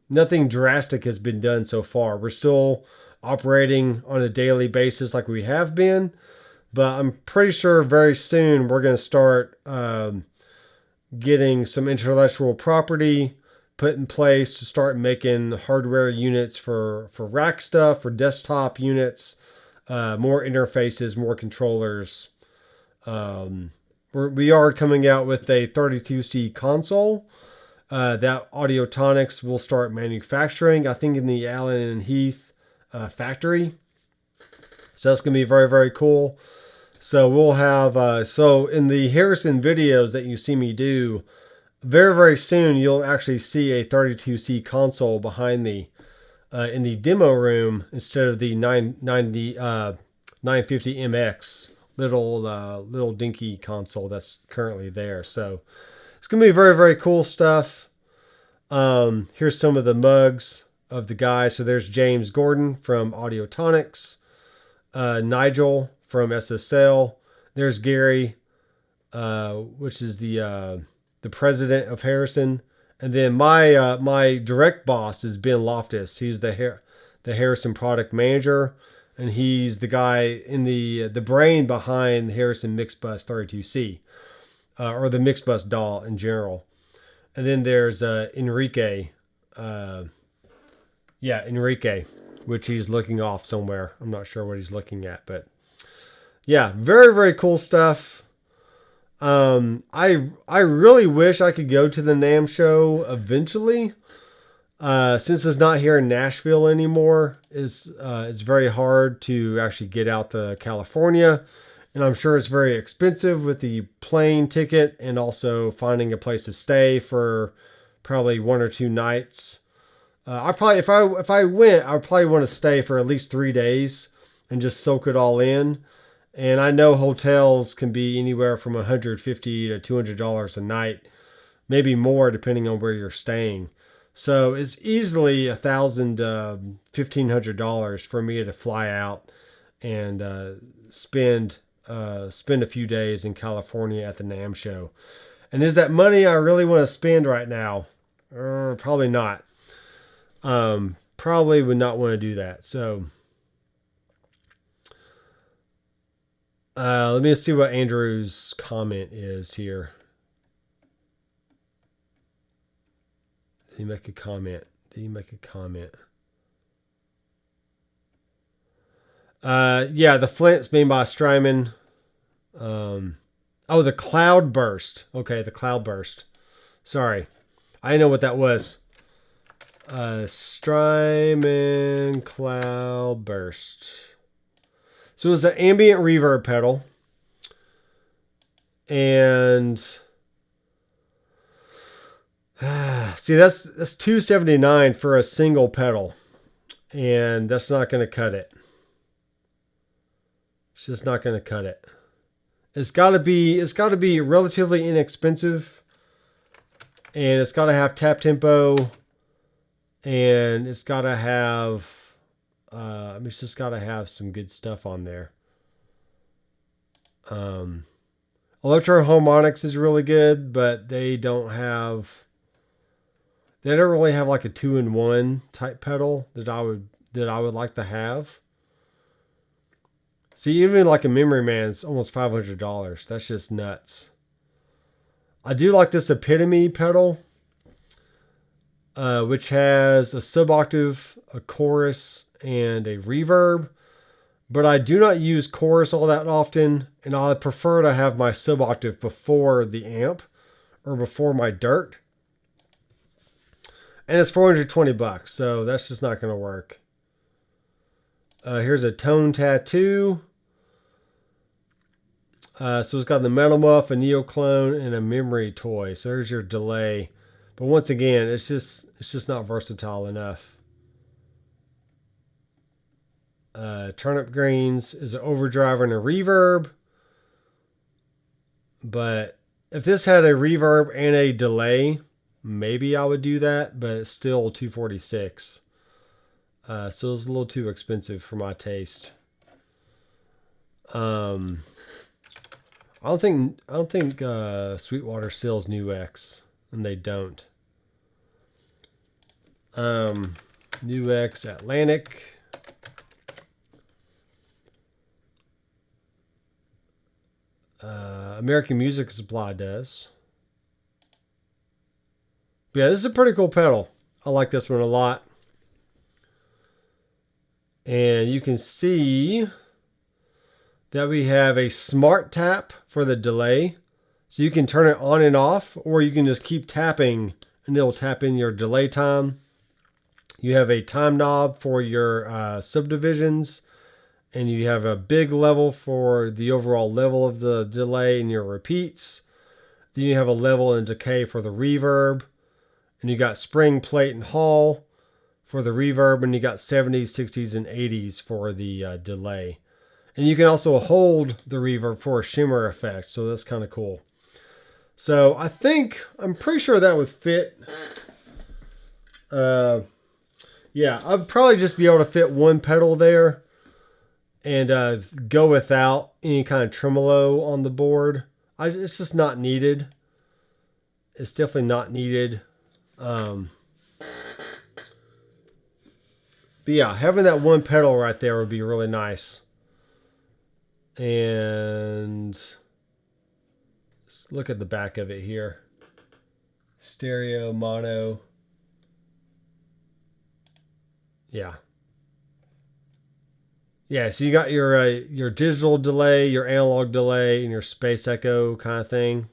drastic has been done so far. We're still operating on a daily basis like we have been, but I'm pretty sure very soon we're going to start getting some intellectual property put in place to start making hardware units for rack stuff, for desktop units, more interfaces, more controllers. We are coming out with a 32C console that Audiotonics will start manufacturing, I think in the Allen and Heath factory. So that's going to be very, very cool. So we'll have, so in the Harrison videos that you see me do, very, very soon you'll actually see a 32C console behind me in the demo room instead of the 950MX, little dinky console that's currently there. So it's gonna be very, very cool stuff. Here's some of the mugs of the guys. So there's James Gordon from Audiotonics, Nigel from SSL. There's Gary, which is the president of Harrison, and then my direct boss is Ben Loftus. He's the Harrison product manager, and he's the guy in the brain behind the Harrison Mixbus 32C, or the Mixbus DAW in general. And then there's Enrique. Enrique, which he's looking off somewhere. I'm not sure what he's looking at, but yeah, very, very cool stuff. I really wish I could go to the NAMM show eventually. Since it's not here in Nashville anymore, it's very hard to actually get out to California. And I'm sure it's very expensive with the plane ticket and also finding a place to stay for probably 1 or 2 nights. If I went, I'd probably want to stay for at least 3 days and just soak it all in. And I know hotels can be anywhere from $150 to $200 a night, maybe more depending on where you're staying. So it's easily $1,000 to $1,500 for me to fly out and spend a few days in California at the NAMM show. And is that money I really want to spend right now? Probably not. Probably would not want to do that. So let me see what Andrew's comment is here. Did he make a comment? Yeah, the Flint's made by Strymon. The Cloudburst. Okay, the Cloudburst. Sorry. I didn't know what that was. Strymon Cloudburst. So it's an ambient reverb pedal. And see, that's $279 for a single pedal. And that's not going to cut it. It's just not going to cut it. It's got to be relatively inexpensive, and it's got to have tap tempo, and it's got to have it's just got to have some good stuff on there. Electro Harmonics is really good, but they don't really have like a 2-in-1 type pedal that I would like to have. See, even like a Memory Man's almost $500. That's just nuts. I do like this Epitome pedal, which has a suboctave, a chorus, and a reverb. But I do not use chorus all that often, and I prefer to have my suboctave before the amp or before my dirt. And it's $420, so that's just not going to work. Here's a Tone Tattoo. So it's got the Metal Muff, a Neoclone, and a Memory Toy. So there's your delay. But once again, it's just not versatile enough. Turnip Greens is an overdrive and a reverb. But if this had a reverb and a delay, maybe I would do that, but it's still $246. So it's a little too expensive for my taste. I don't think Sweetwater sells Newx, and they don't. Newx Atlantic. American Music Supply does. But yeah, this is a pretty cool pedal. I like this one a lot. And you can see that we have a smart tap for the delay. So you can turn it on and off, or you can just keep tapping and it'll tap in your delay time. You have a time knob for your subdivisions, and you have a big level for the overall level of the delay and your repeats. Then you have a level and decay for the reverb, and you got spring, plate, and hall for the reverb, and you got 70s, 60s, and 80s for the delay. And you can also hold the reverb for a shimmer effect. So that's kind of cool. So I'm pretty sure that would fit. Yeah, I'd probably just be able to fit one pedal there and go without any kind of tremolo on the board. It's just not needed. It's definitely not needed. But yeah, having that one pedal right there would be really nice. And let's look at the back of it here. Stereo, mono. Yeah. Yeah, so you got your digital delay, your analog delay, and your space echo kind of thing,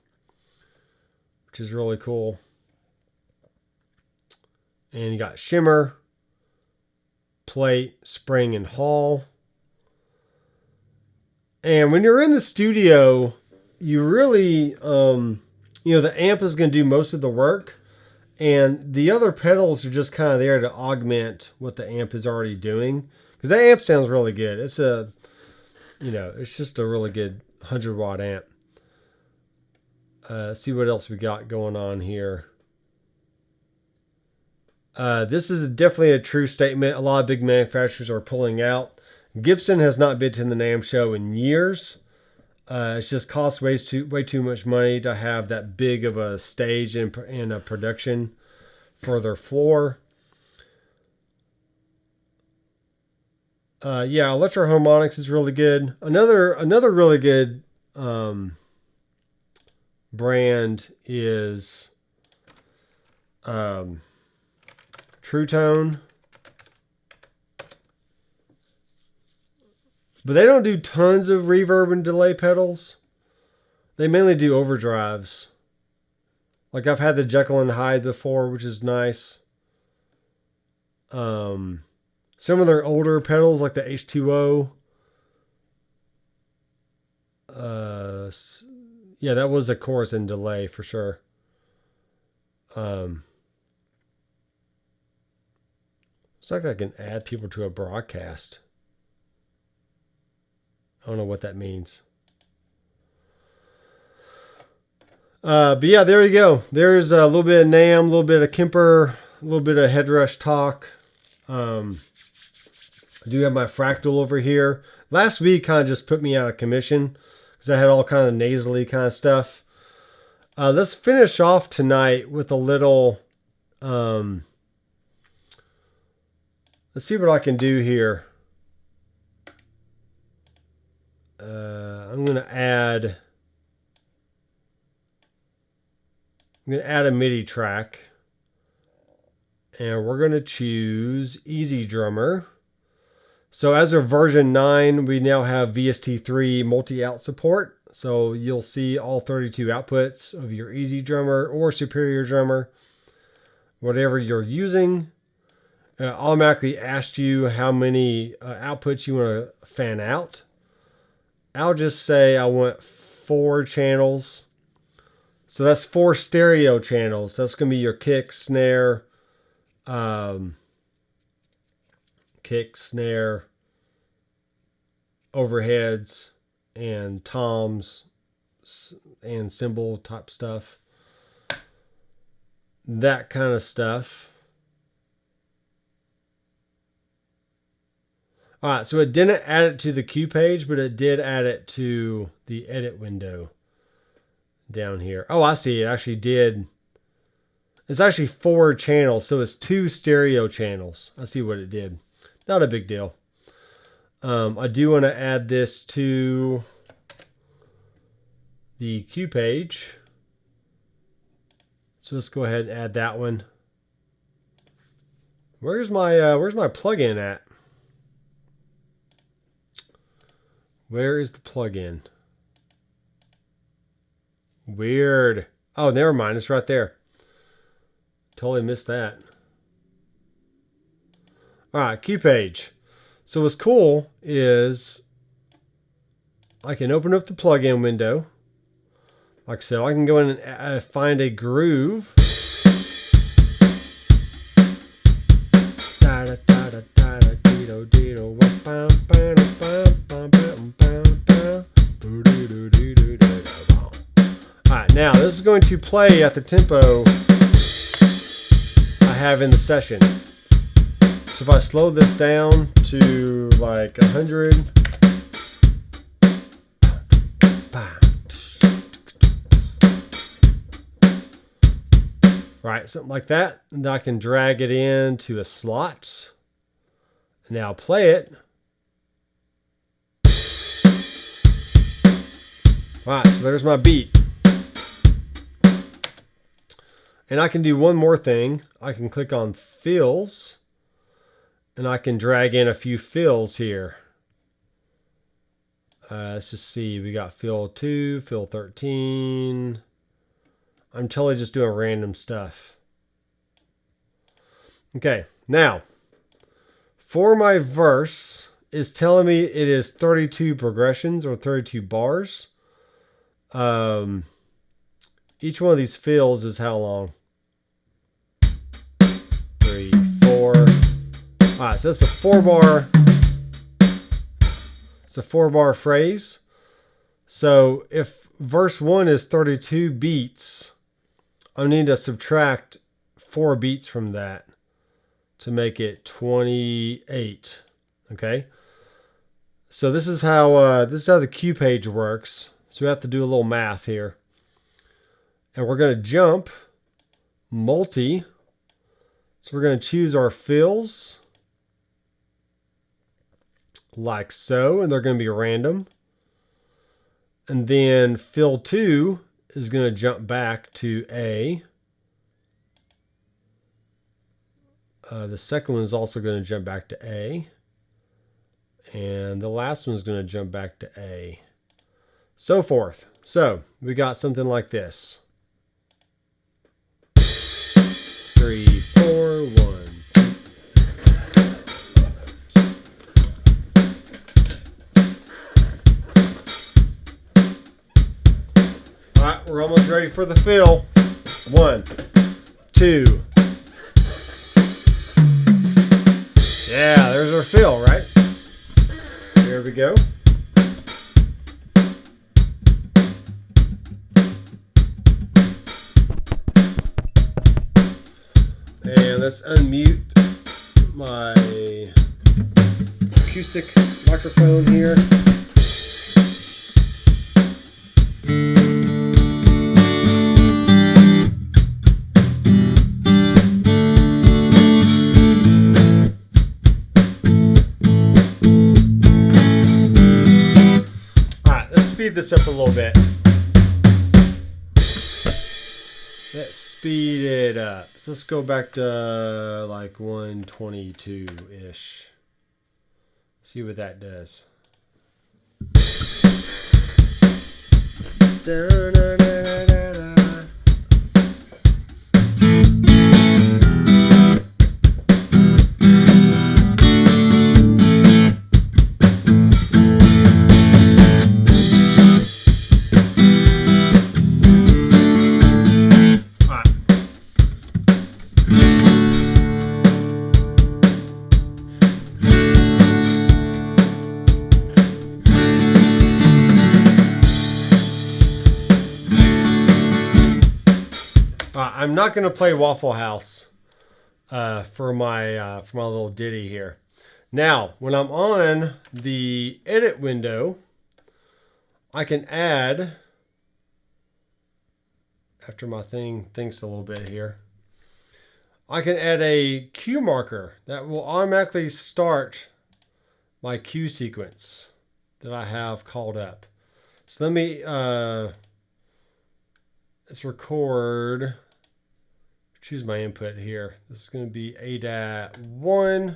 which is really cool. And you got shimmer, plate, spring, and hall. And when you're in the studio, you really, the amp is going to do most of the work. And the other pedals are just kind of there to augment what the amp is already doing. Because that amp sounds really good. It's it's just a really good 100-watt amp. Let's see what else we got going on here. This is definitely a true statement. A lot of big manufacturers are pulling out. Gibson has not been to the NAMM show in years. It's just costs way too much money to have that big of a stage and a production for their floor. Yeah, Electro Harmonics is really good. Another really good brand is True Tone. But they don't do tons of reverb and delay pedals. They mainly do overdrives. Like I've had the Jekyll and Hyde before, which is nice. Some of their older pedals, like the H2O. Yeah, that was a chorus and delay for sure. It's like I can add people to a broadcast. I don't know what that means. But yeah, there you go. There's a little bit of NAMM, a little bit of Kemper, a little bit of Headrush talk. I do have my Fractal over here. Last week kind of just put me out of commission because I had all kind of nasally kind of stuff. Let's finish off tonight with a little... let's see what I can do here. I'm going to add a MIDI track. And we're going to choose Easy Drummer. So as of version 9, we now have VST3 multi-out support. So you'll see all 32 outputs of your Easy Drummer or Superior Drummer, whatever you're using. Automatically asked you how many outputs you want to fan out. I'll just say I want 4 channels. So that's 4 stereo channels. That's going to be your kick, snare, overheads, and toms, and cymbal type stuff. That kind of stuff. All right, so it didn't add it to the queue page, but it did add it to the edit window down here. Oh, I see. It actually did. It's actually 4 channels, so it's 2 stereo channels. I see what it did. Not a big deal. I do want to add this to the queue page. So let's go ahead and add that one. Where's my plugin at? Where is the plugin? Weird. Oh, never mind. It's right there. Totally missed that. All right, queue page. So what's cool is I can open up the plugin window. Like I said, I can go in and find a groove. going to play at the tempo I have in the session. So if I slow this down to like 100, right, something like that, and I can drag it into a slot. Now play it. All right, so there's my beat. And I can do one more thing. I can click on fills, and I can drag in a few fills here. Let's just see. We got fill 2, fill 13. I'm totally just doing random stuff. Okay, now, for my verse, it's telling me it is 32 progressions or 32 bars. Each one of these fills is how long? 3, 4. All right, so it's a 4-bar. It's a 4-bar phrase. So if verse 1 is 32 beats, I need to subtract 4 beats from that to make it 28. Okay. So this is how the cue page works. So we have to do a little math here. And we're going to jump multi. So we're going to choose our fills like so, and they're going to be random. And then fill 2 is going to jump back to A. The second one is also going to jump back to A. And the last one is going to jump back to A. So forth. So we got something like this. 3, 4, 1. All right, we're almost ready for the fill. 1, 2. Yeah, there's our fill, right? Here we go. And let's unmute my acoustic microphone here. Speed this up a little bit. Let's speed it up. So let's go back to like 122-ish. See what that does. I'm not going to play Waffle House for my little ditty here. Now, when I'm on the edit window, I can add, after my thing thinks a little bit here, I can add a cue marker that will automatically start my cue sequence that I have called up. So let me, let's record. Choose my input here. This is going to be A-1.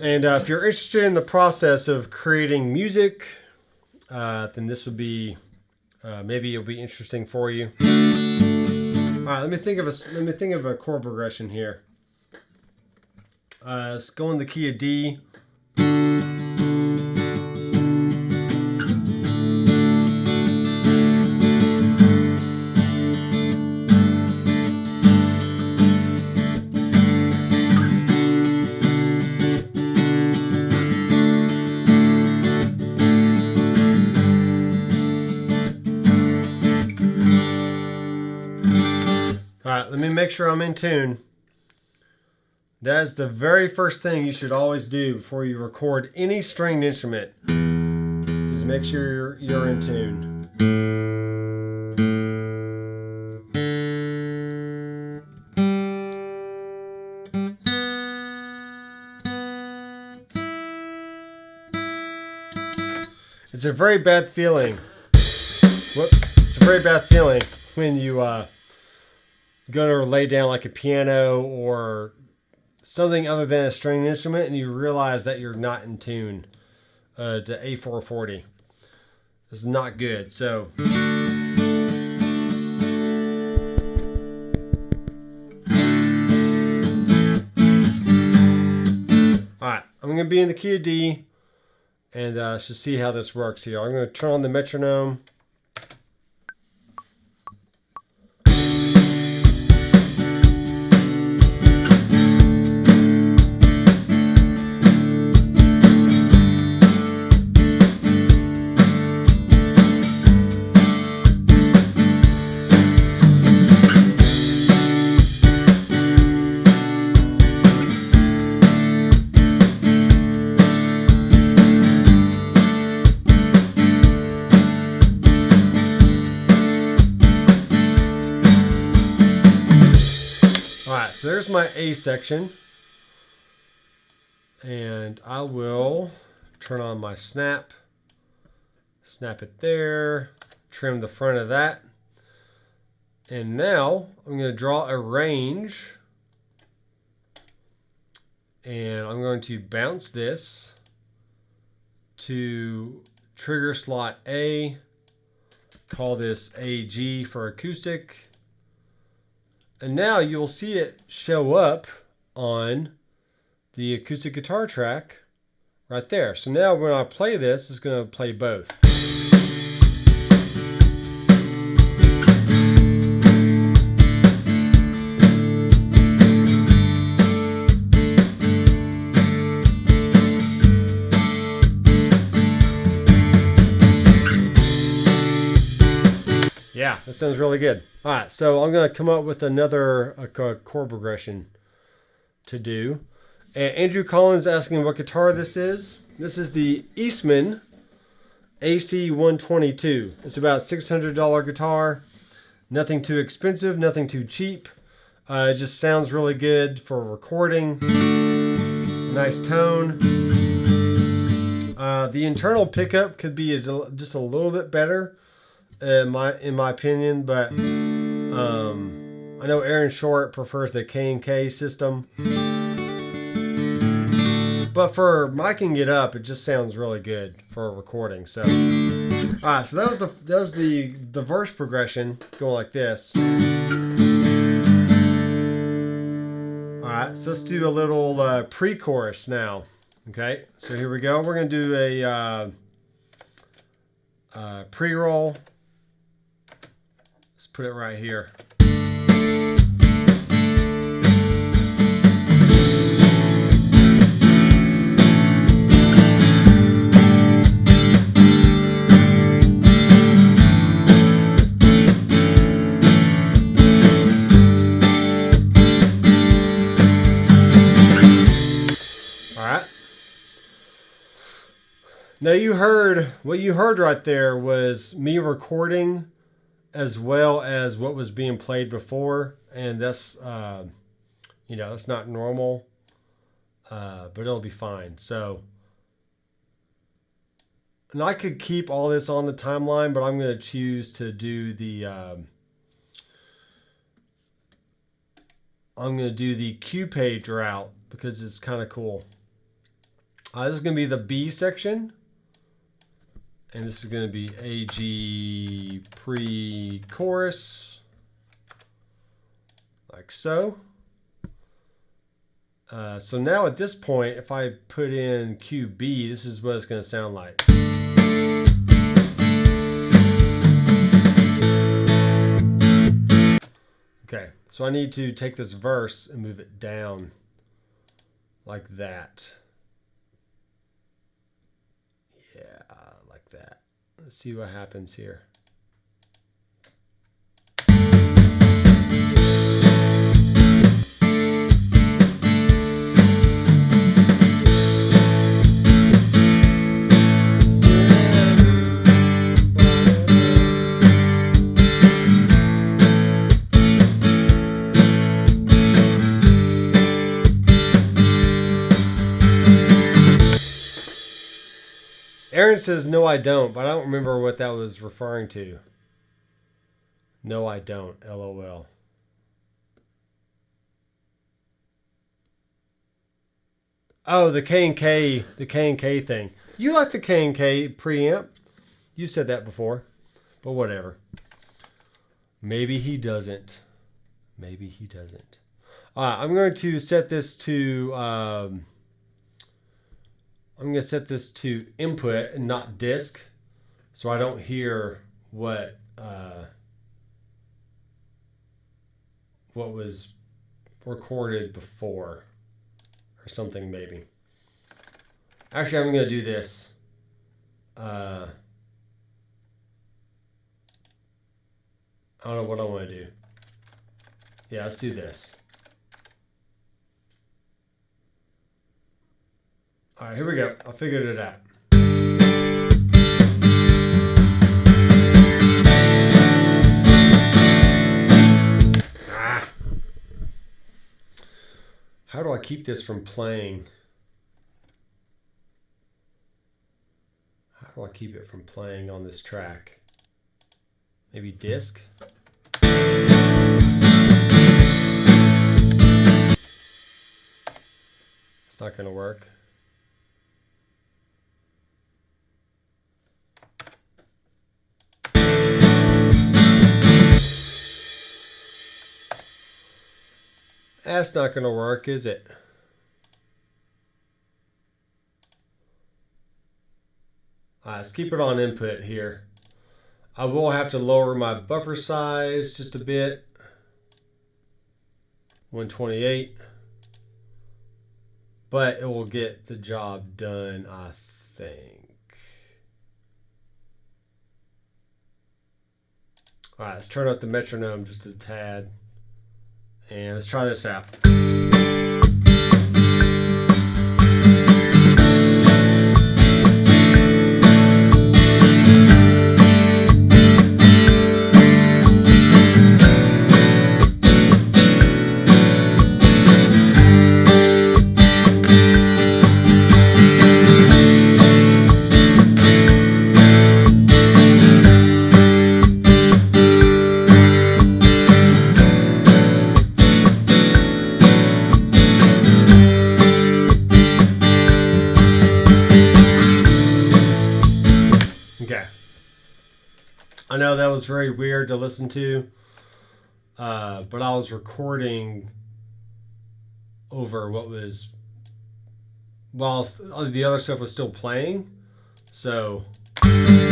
And if you're interested in the process of creating music, then this would be maybe it'll be interesting for you. All right, let me think of a chord progression here. Let's go in the key of D. make sure I'm in tune. That is the very first thing you should always do before you record any stringed instrument, is make sure you're in tune. It's a very bad feeling. Whoops. It's a very bad feeling when you go to lay down like a piano or something other than a stringed instrument and you realize that you're not in tune to A440. This is not good. So alright, I'm going to be in the key of D, and let's just see how this works here. I'm going to turn on the metronome. Alright, so there's my A section, and I will turn on my snap it there, trim the front of that, and now I'm going to draw a range, and I'm going to bounce this to trigger slot A, call this AG for acoustic. And now you'll see it show up on the acoustic guitar track right there. So now when I play this, it's going to play both. Yeah, that sounds really good. All right, so I'm going to come up with another chord progression to do. And Andrew Collins asking what guitar this is. This is the Eastman AC 122. It's about $600 guitar. Nothing too expensive, nothing too cheap. It just sounds really good for recording. Nice tone. The internal pickup could be just a little bit better. In my opinion, but I know Aaron Short prefers the K&K system, but for miking it up, it just sounds really good for recording. So, alright, so that was the verse progression going like this. Alright, so let's do a little pre-chorus now. Okay, so here we go. We're gonna do a pre-roll. Let's put it right here. All right. Now what you heard right there was me recording as well as what was being played before, and that's that's not normal, but it'll be fine. So, and I could keep all this on the timeline, but I'm going to choose to do the cue page route because it's kind of cool. This is going to be the B section. And this is going to be AG pre-chorus, like so. So now at this point, if I put in QB, this is what it's going to sound like. Okay, so I need to take this verse and move it down like that. That. Let's see what happens here. Aaron says, no, I don't, but I don't remember what that was referring to. No, I don't. LOL. Oh, the K&K thing. You like the K&K preamp. You said that before, but whatever. Maybe he doesn't. Maybe he doesn't. I'm going to set this to... I'm going to set this to input and not disk, so I don't hear what was recorded before or something maybe. Actually, I'm going to do this. I don't know what I want to do. Yeah, let's do this. All right, here we go. I figured it out. How do I keep this from playing? How do I keep it from playing on this track? Maybe disc? It's not going to work. That's not going to work, is it? Let's keep it on input here. I will have to lower my buffer size just a bit. 128. But it will get the job done, I think. All right, let's turn up the metronome just a tad. And let's try this out. I know that was very weird to listen to, but I was recording over what was, while the other stuff was still playing, so. Okay.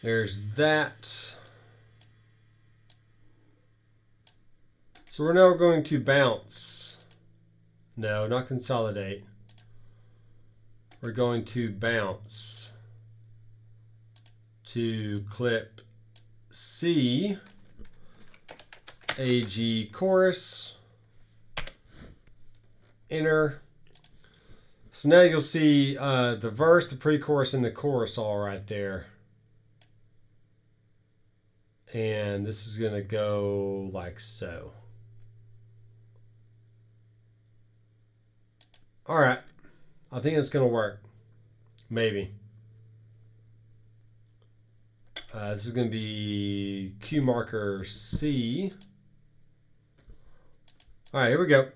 There's that. So we're now going to bounce. No, not consolidate. We're going to bounce to clip C, AG chorus, enter. So now you'll see the verse, the pre-chorus, and the chorus all right there. And this is going to go like so. All right, I think it's going to work. Maybe. This is going to be cue marker C. All right, here we go.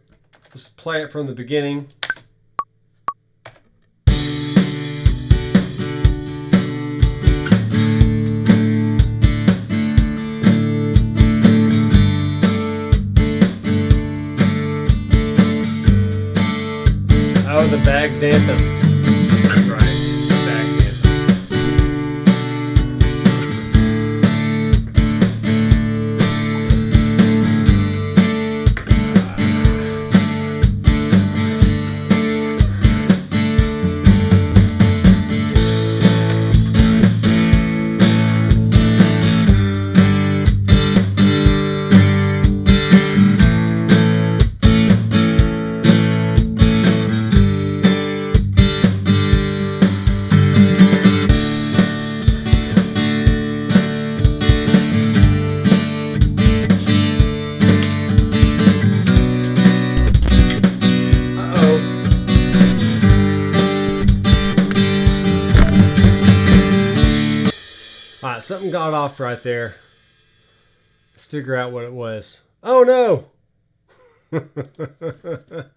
Let's play it from the beginning. Oh, the Bags Anthem. That's right, the Bags something got off right there. Let's figure out what it was. Oh no!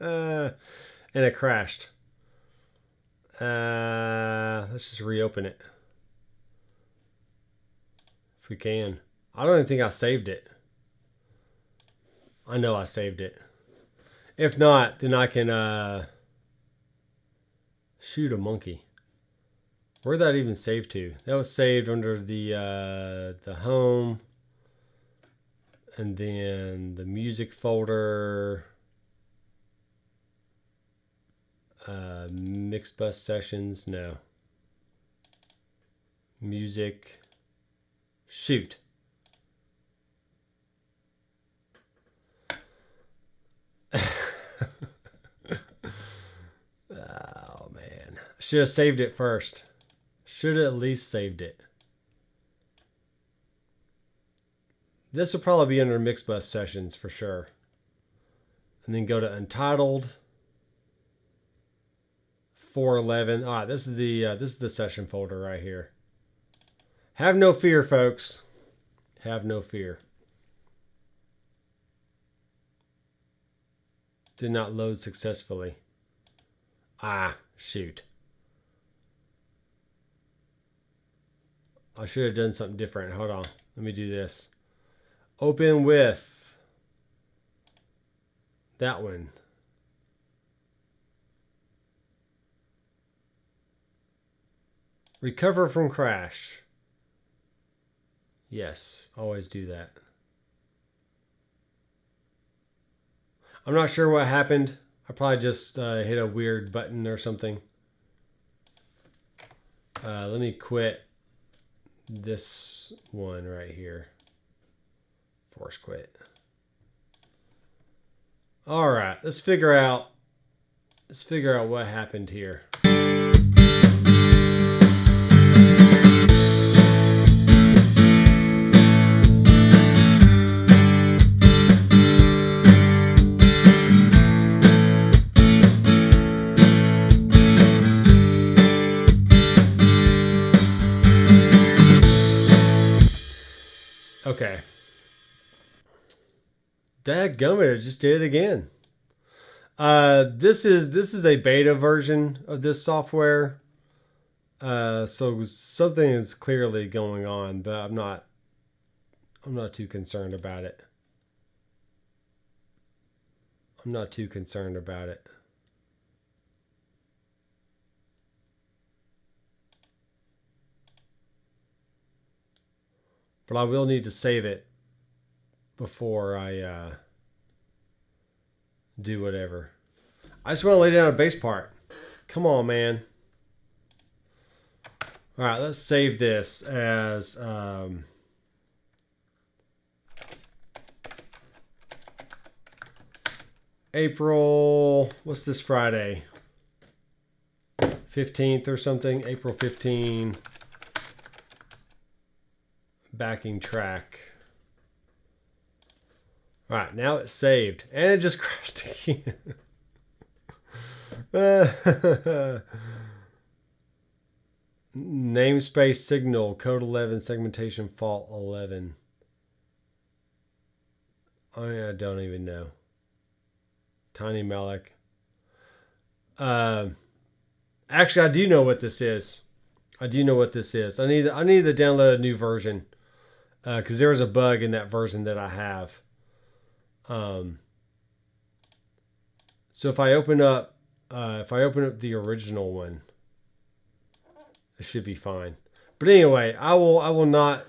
And it crashed. Let's just reopen it. If we can. I don't even think I saved it. I know I saved it. If not, then I can shoot a monkey. Where'd that even save to? That was saved under the home. And then the music folder. Mixed bus sessions. No. Music. Shoot. Oh man. Should have saved it first. Should have at least saved it. This will probably be under mixed bus sessions for sure. And then go to Untitled. 411. All right, this is the session folder right here. Have no fear, folks. Have no fear. Did not load successfully. Ah, shoot. I should have done something different. Hold on. Let me do this. Open with that one. Recover from crash. Yes, always do that. I'm not sure what happened. I probably just hit a weird button or something. Let me quit this one right here. Force quit. All right, let's figure out what happened here. Okay. Dadgummit, it just did it again. This is a beta version of this software. So something is clearly going on, but I'm not too concerned about it. I'm not too concerned about it. But I will need to save it before I do whatever. I just want to lay down a bass part. Come on, man. All right, let's save this as April, what's this Friday? 15th or something, April 15. Backing track. All right, now it's saved. And it just crashed again. Namespace signal, code 11, segmentation fault 11. I don't even know. Tiny Malik. Actually, I do know what this is. I do know what this is. I need to download a new version. Because there was a bug in that version that I have. So if I open up the original one, it should be fine. But anyway, I will not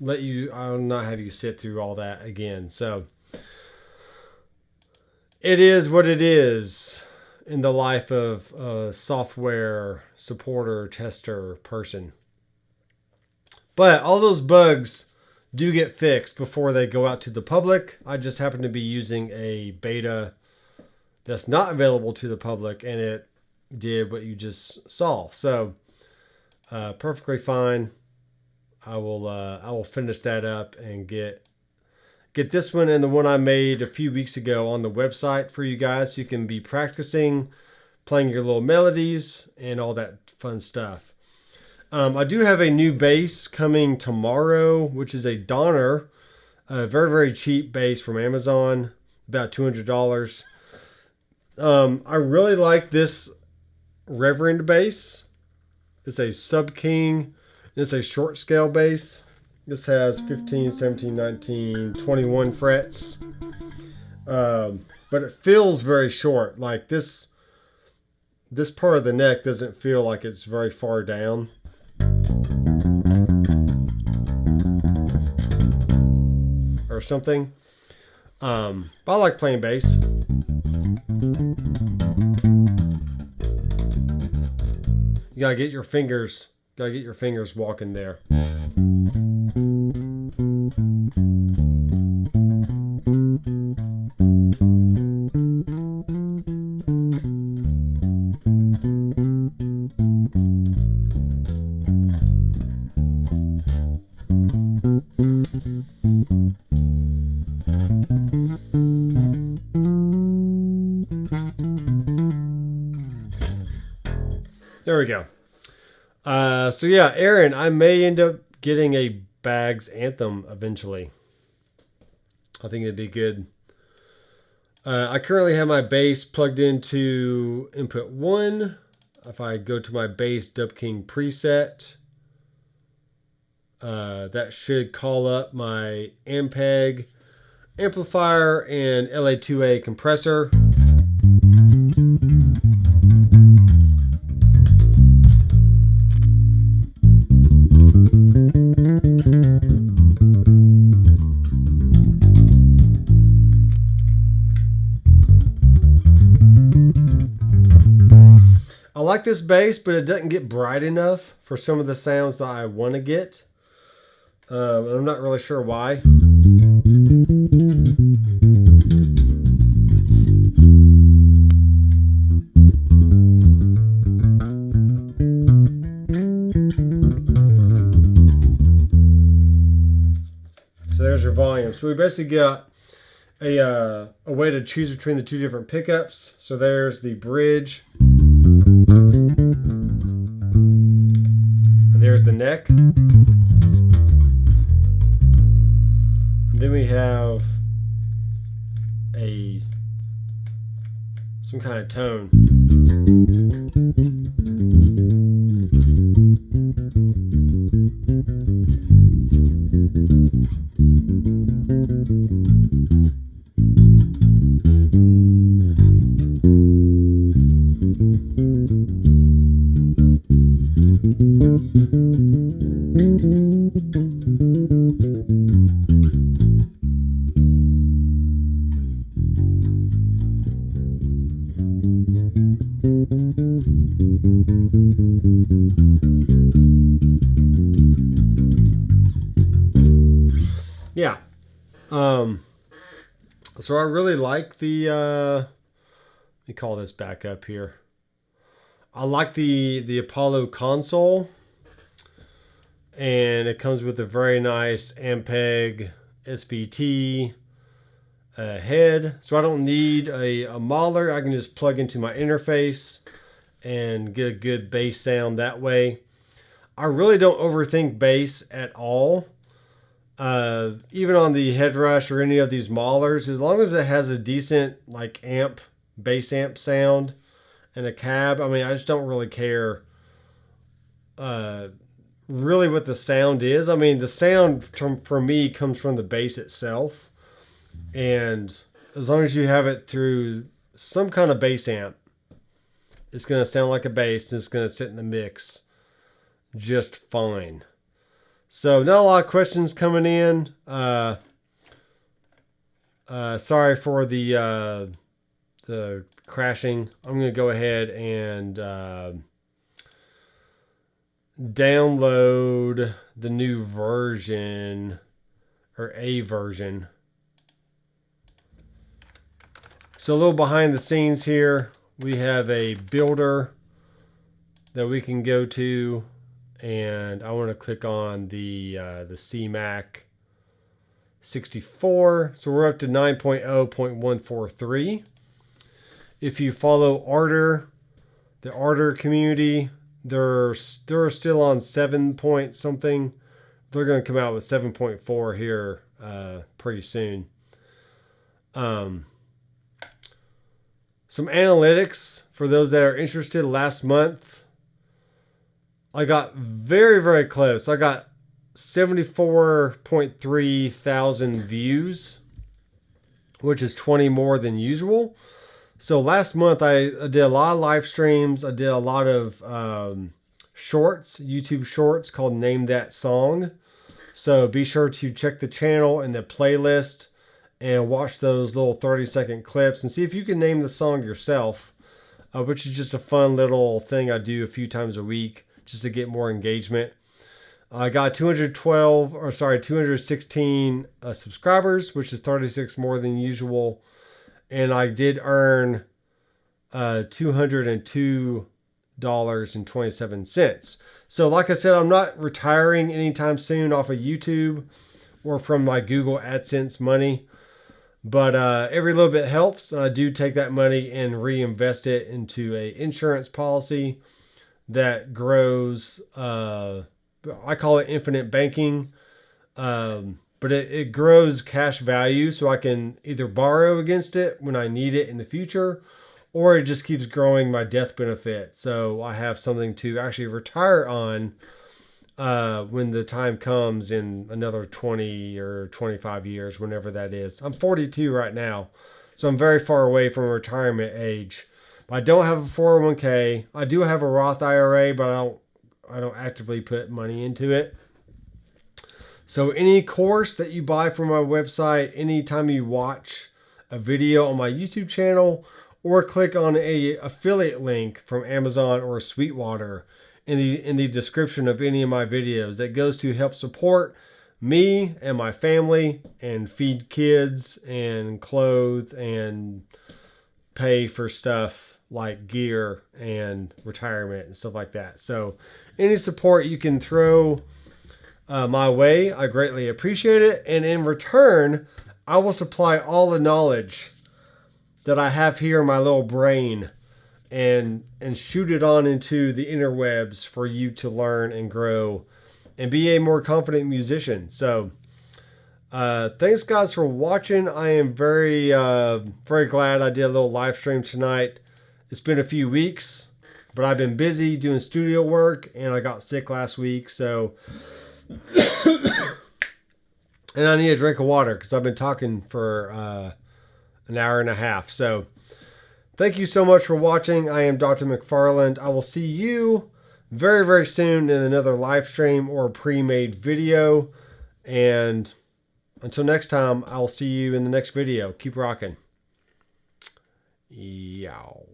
have you sit through all that again. So it is what it is in the life of a software supporter, tester person. But all those bugs do get fixed before they go out to the public. I just happen to be using a beta that's not available to the public, and it did what you just saw. So perfectly fine. I will finish that up and get this one and the one I made a few weeks ago on the website for you guys, so you can be practicing playing your little melodies and all that fun stuff. I do have a new bass coming tomorrow, which is a Donner, a very, very cheap bass from Amazon, about $200. I really like this Reverend bass. It's a Sub King. It's a short scale bass. This has 15, 17, 19, 21 frets. But it feels very short. Like this part of the neck doesn't feel like it's very far down. Or something. But I like playing bass. You gotta get your fingers walking there. There we go. So yeah, Aaron, I may end up getting a Bags Anthem eventually. I think it'd be good. I currently have my bass plugged into input 1. If I go to my bass Dub King preset, that should call up my Ampeg amplifier and LA2A compressor. I like this bass, but it doesn't get bright enough for some of the sounds that I want to get. I'm not really sure why. So there's your volume. So we basically got a way to choose between the two different pickups. So there's the bridge. And there's the neck. And then we have some kind of tone. Yeah. So I really like the, let me call this back up here. I like the Apollo console, and it comes with a very nice Ampeg SVT head. So I don't need a Mahler. I can just plug into my interface and get a good bass sound that way. I really don't overthink bass at all. Even on the Headrush or any of these Mahlers, as long as it has a decent like bass amp sound and a cab, I mean, I just don't really care really what the sound is. I mean, the sound for me comes from the bass itself, and as long as you have it through some kind of bass amp, it's going to sound like a bass and it's going to sit in the mix just fine. So not a lot of questions coming in. Sorry for the crashing. I'm going to go ahead and download the new version, or a version. So a little behind the scenes here. We have a builder that we can go to. And I want to click on the CMAC 64. So we're up to 9.0.143. If you follow Ardour, the Ardour community, They're still on 7 point something. They're going to come out with 7.4 here pretty soon. Some analytics for those that are interested. Last month, I got very, very close. I got 74.3 thousand views, which is 20 more than usual. So last month I did a lot of live streams. I did a lot of shorts, YouTube shorts called Name That Song. So be sure to check the channel and the playlist and watch those little 30-second clips and see if you can name the song yourself, which is just a fun little thing I do a few times a week just to get more engagement. I got 216 subscribers, which is 36 more than usual. And I did earn $202.27. So like I said, I'm not retiring anytime soon off of YouTube or from my Google AdSense money. But every little bit helps. And I do take that money and reinvest it into an insurance policy that grows. I call it infinite banking. But it grows cash value, so I can either borrow against it when I need it in the future, or it just keeps growing my death benefit. So I have something to actually retire on when the time comes in another 20 or 25 years, whenever that is. I'm 42 right now, so I'm very far away from retirement age. But I don't have a 401k. I do have a Roth IRA, but I don't actively put money into it. So any course that you buy from my website, anytime you watch a video on my YouTube channel, or click on a affiliate link from Amazon or Sweetwater in the description of any of my videos, that goes to help support me and my family and feed kids and clothe and pay for stuff like gear and retirement and stuff like that. So any support you can throw my way, I greatly appreciate it. And in return, I will supply all the knowledge that I have here in my little brain and shoot it on into the interwebs for you to learn and grow and be a more confident musician. So thanks guys for watching. I am very glad I did a little live stream tonight. It's been a few weeks, but I've been busy doing studio work and I got sick last week. So and I need a drink of water because I've been talking for an hour and a half. So thank you so much for watching. I am Dr. McFarland. I will see you very, very soon in another live stream or pre-made video. And until next time, I'll see you in the next video. Keep rocking. Yow.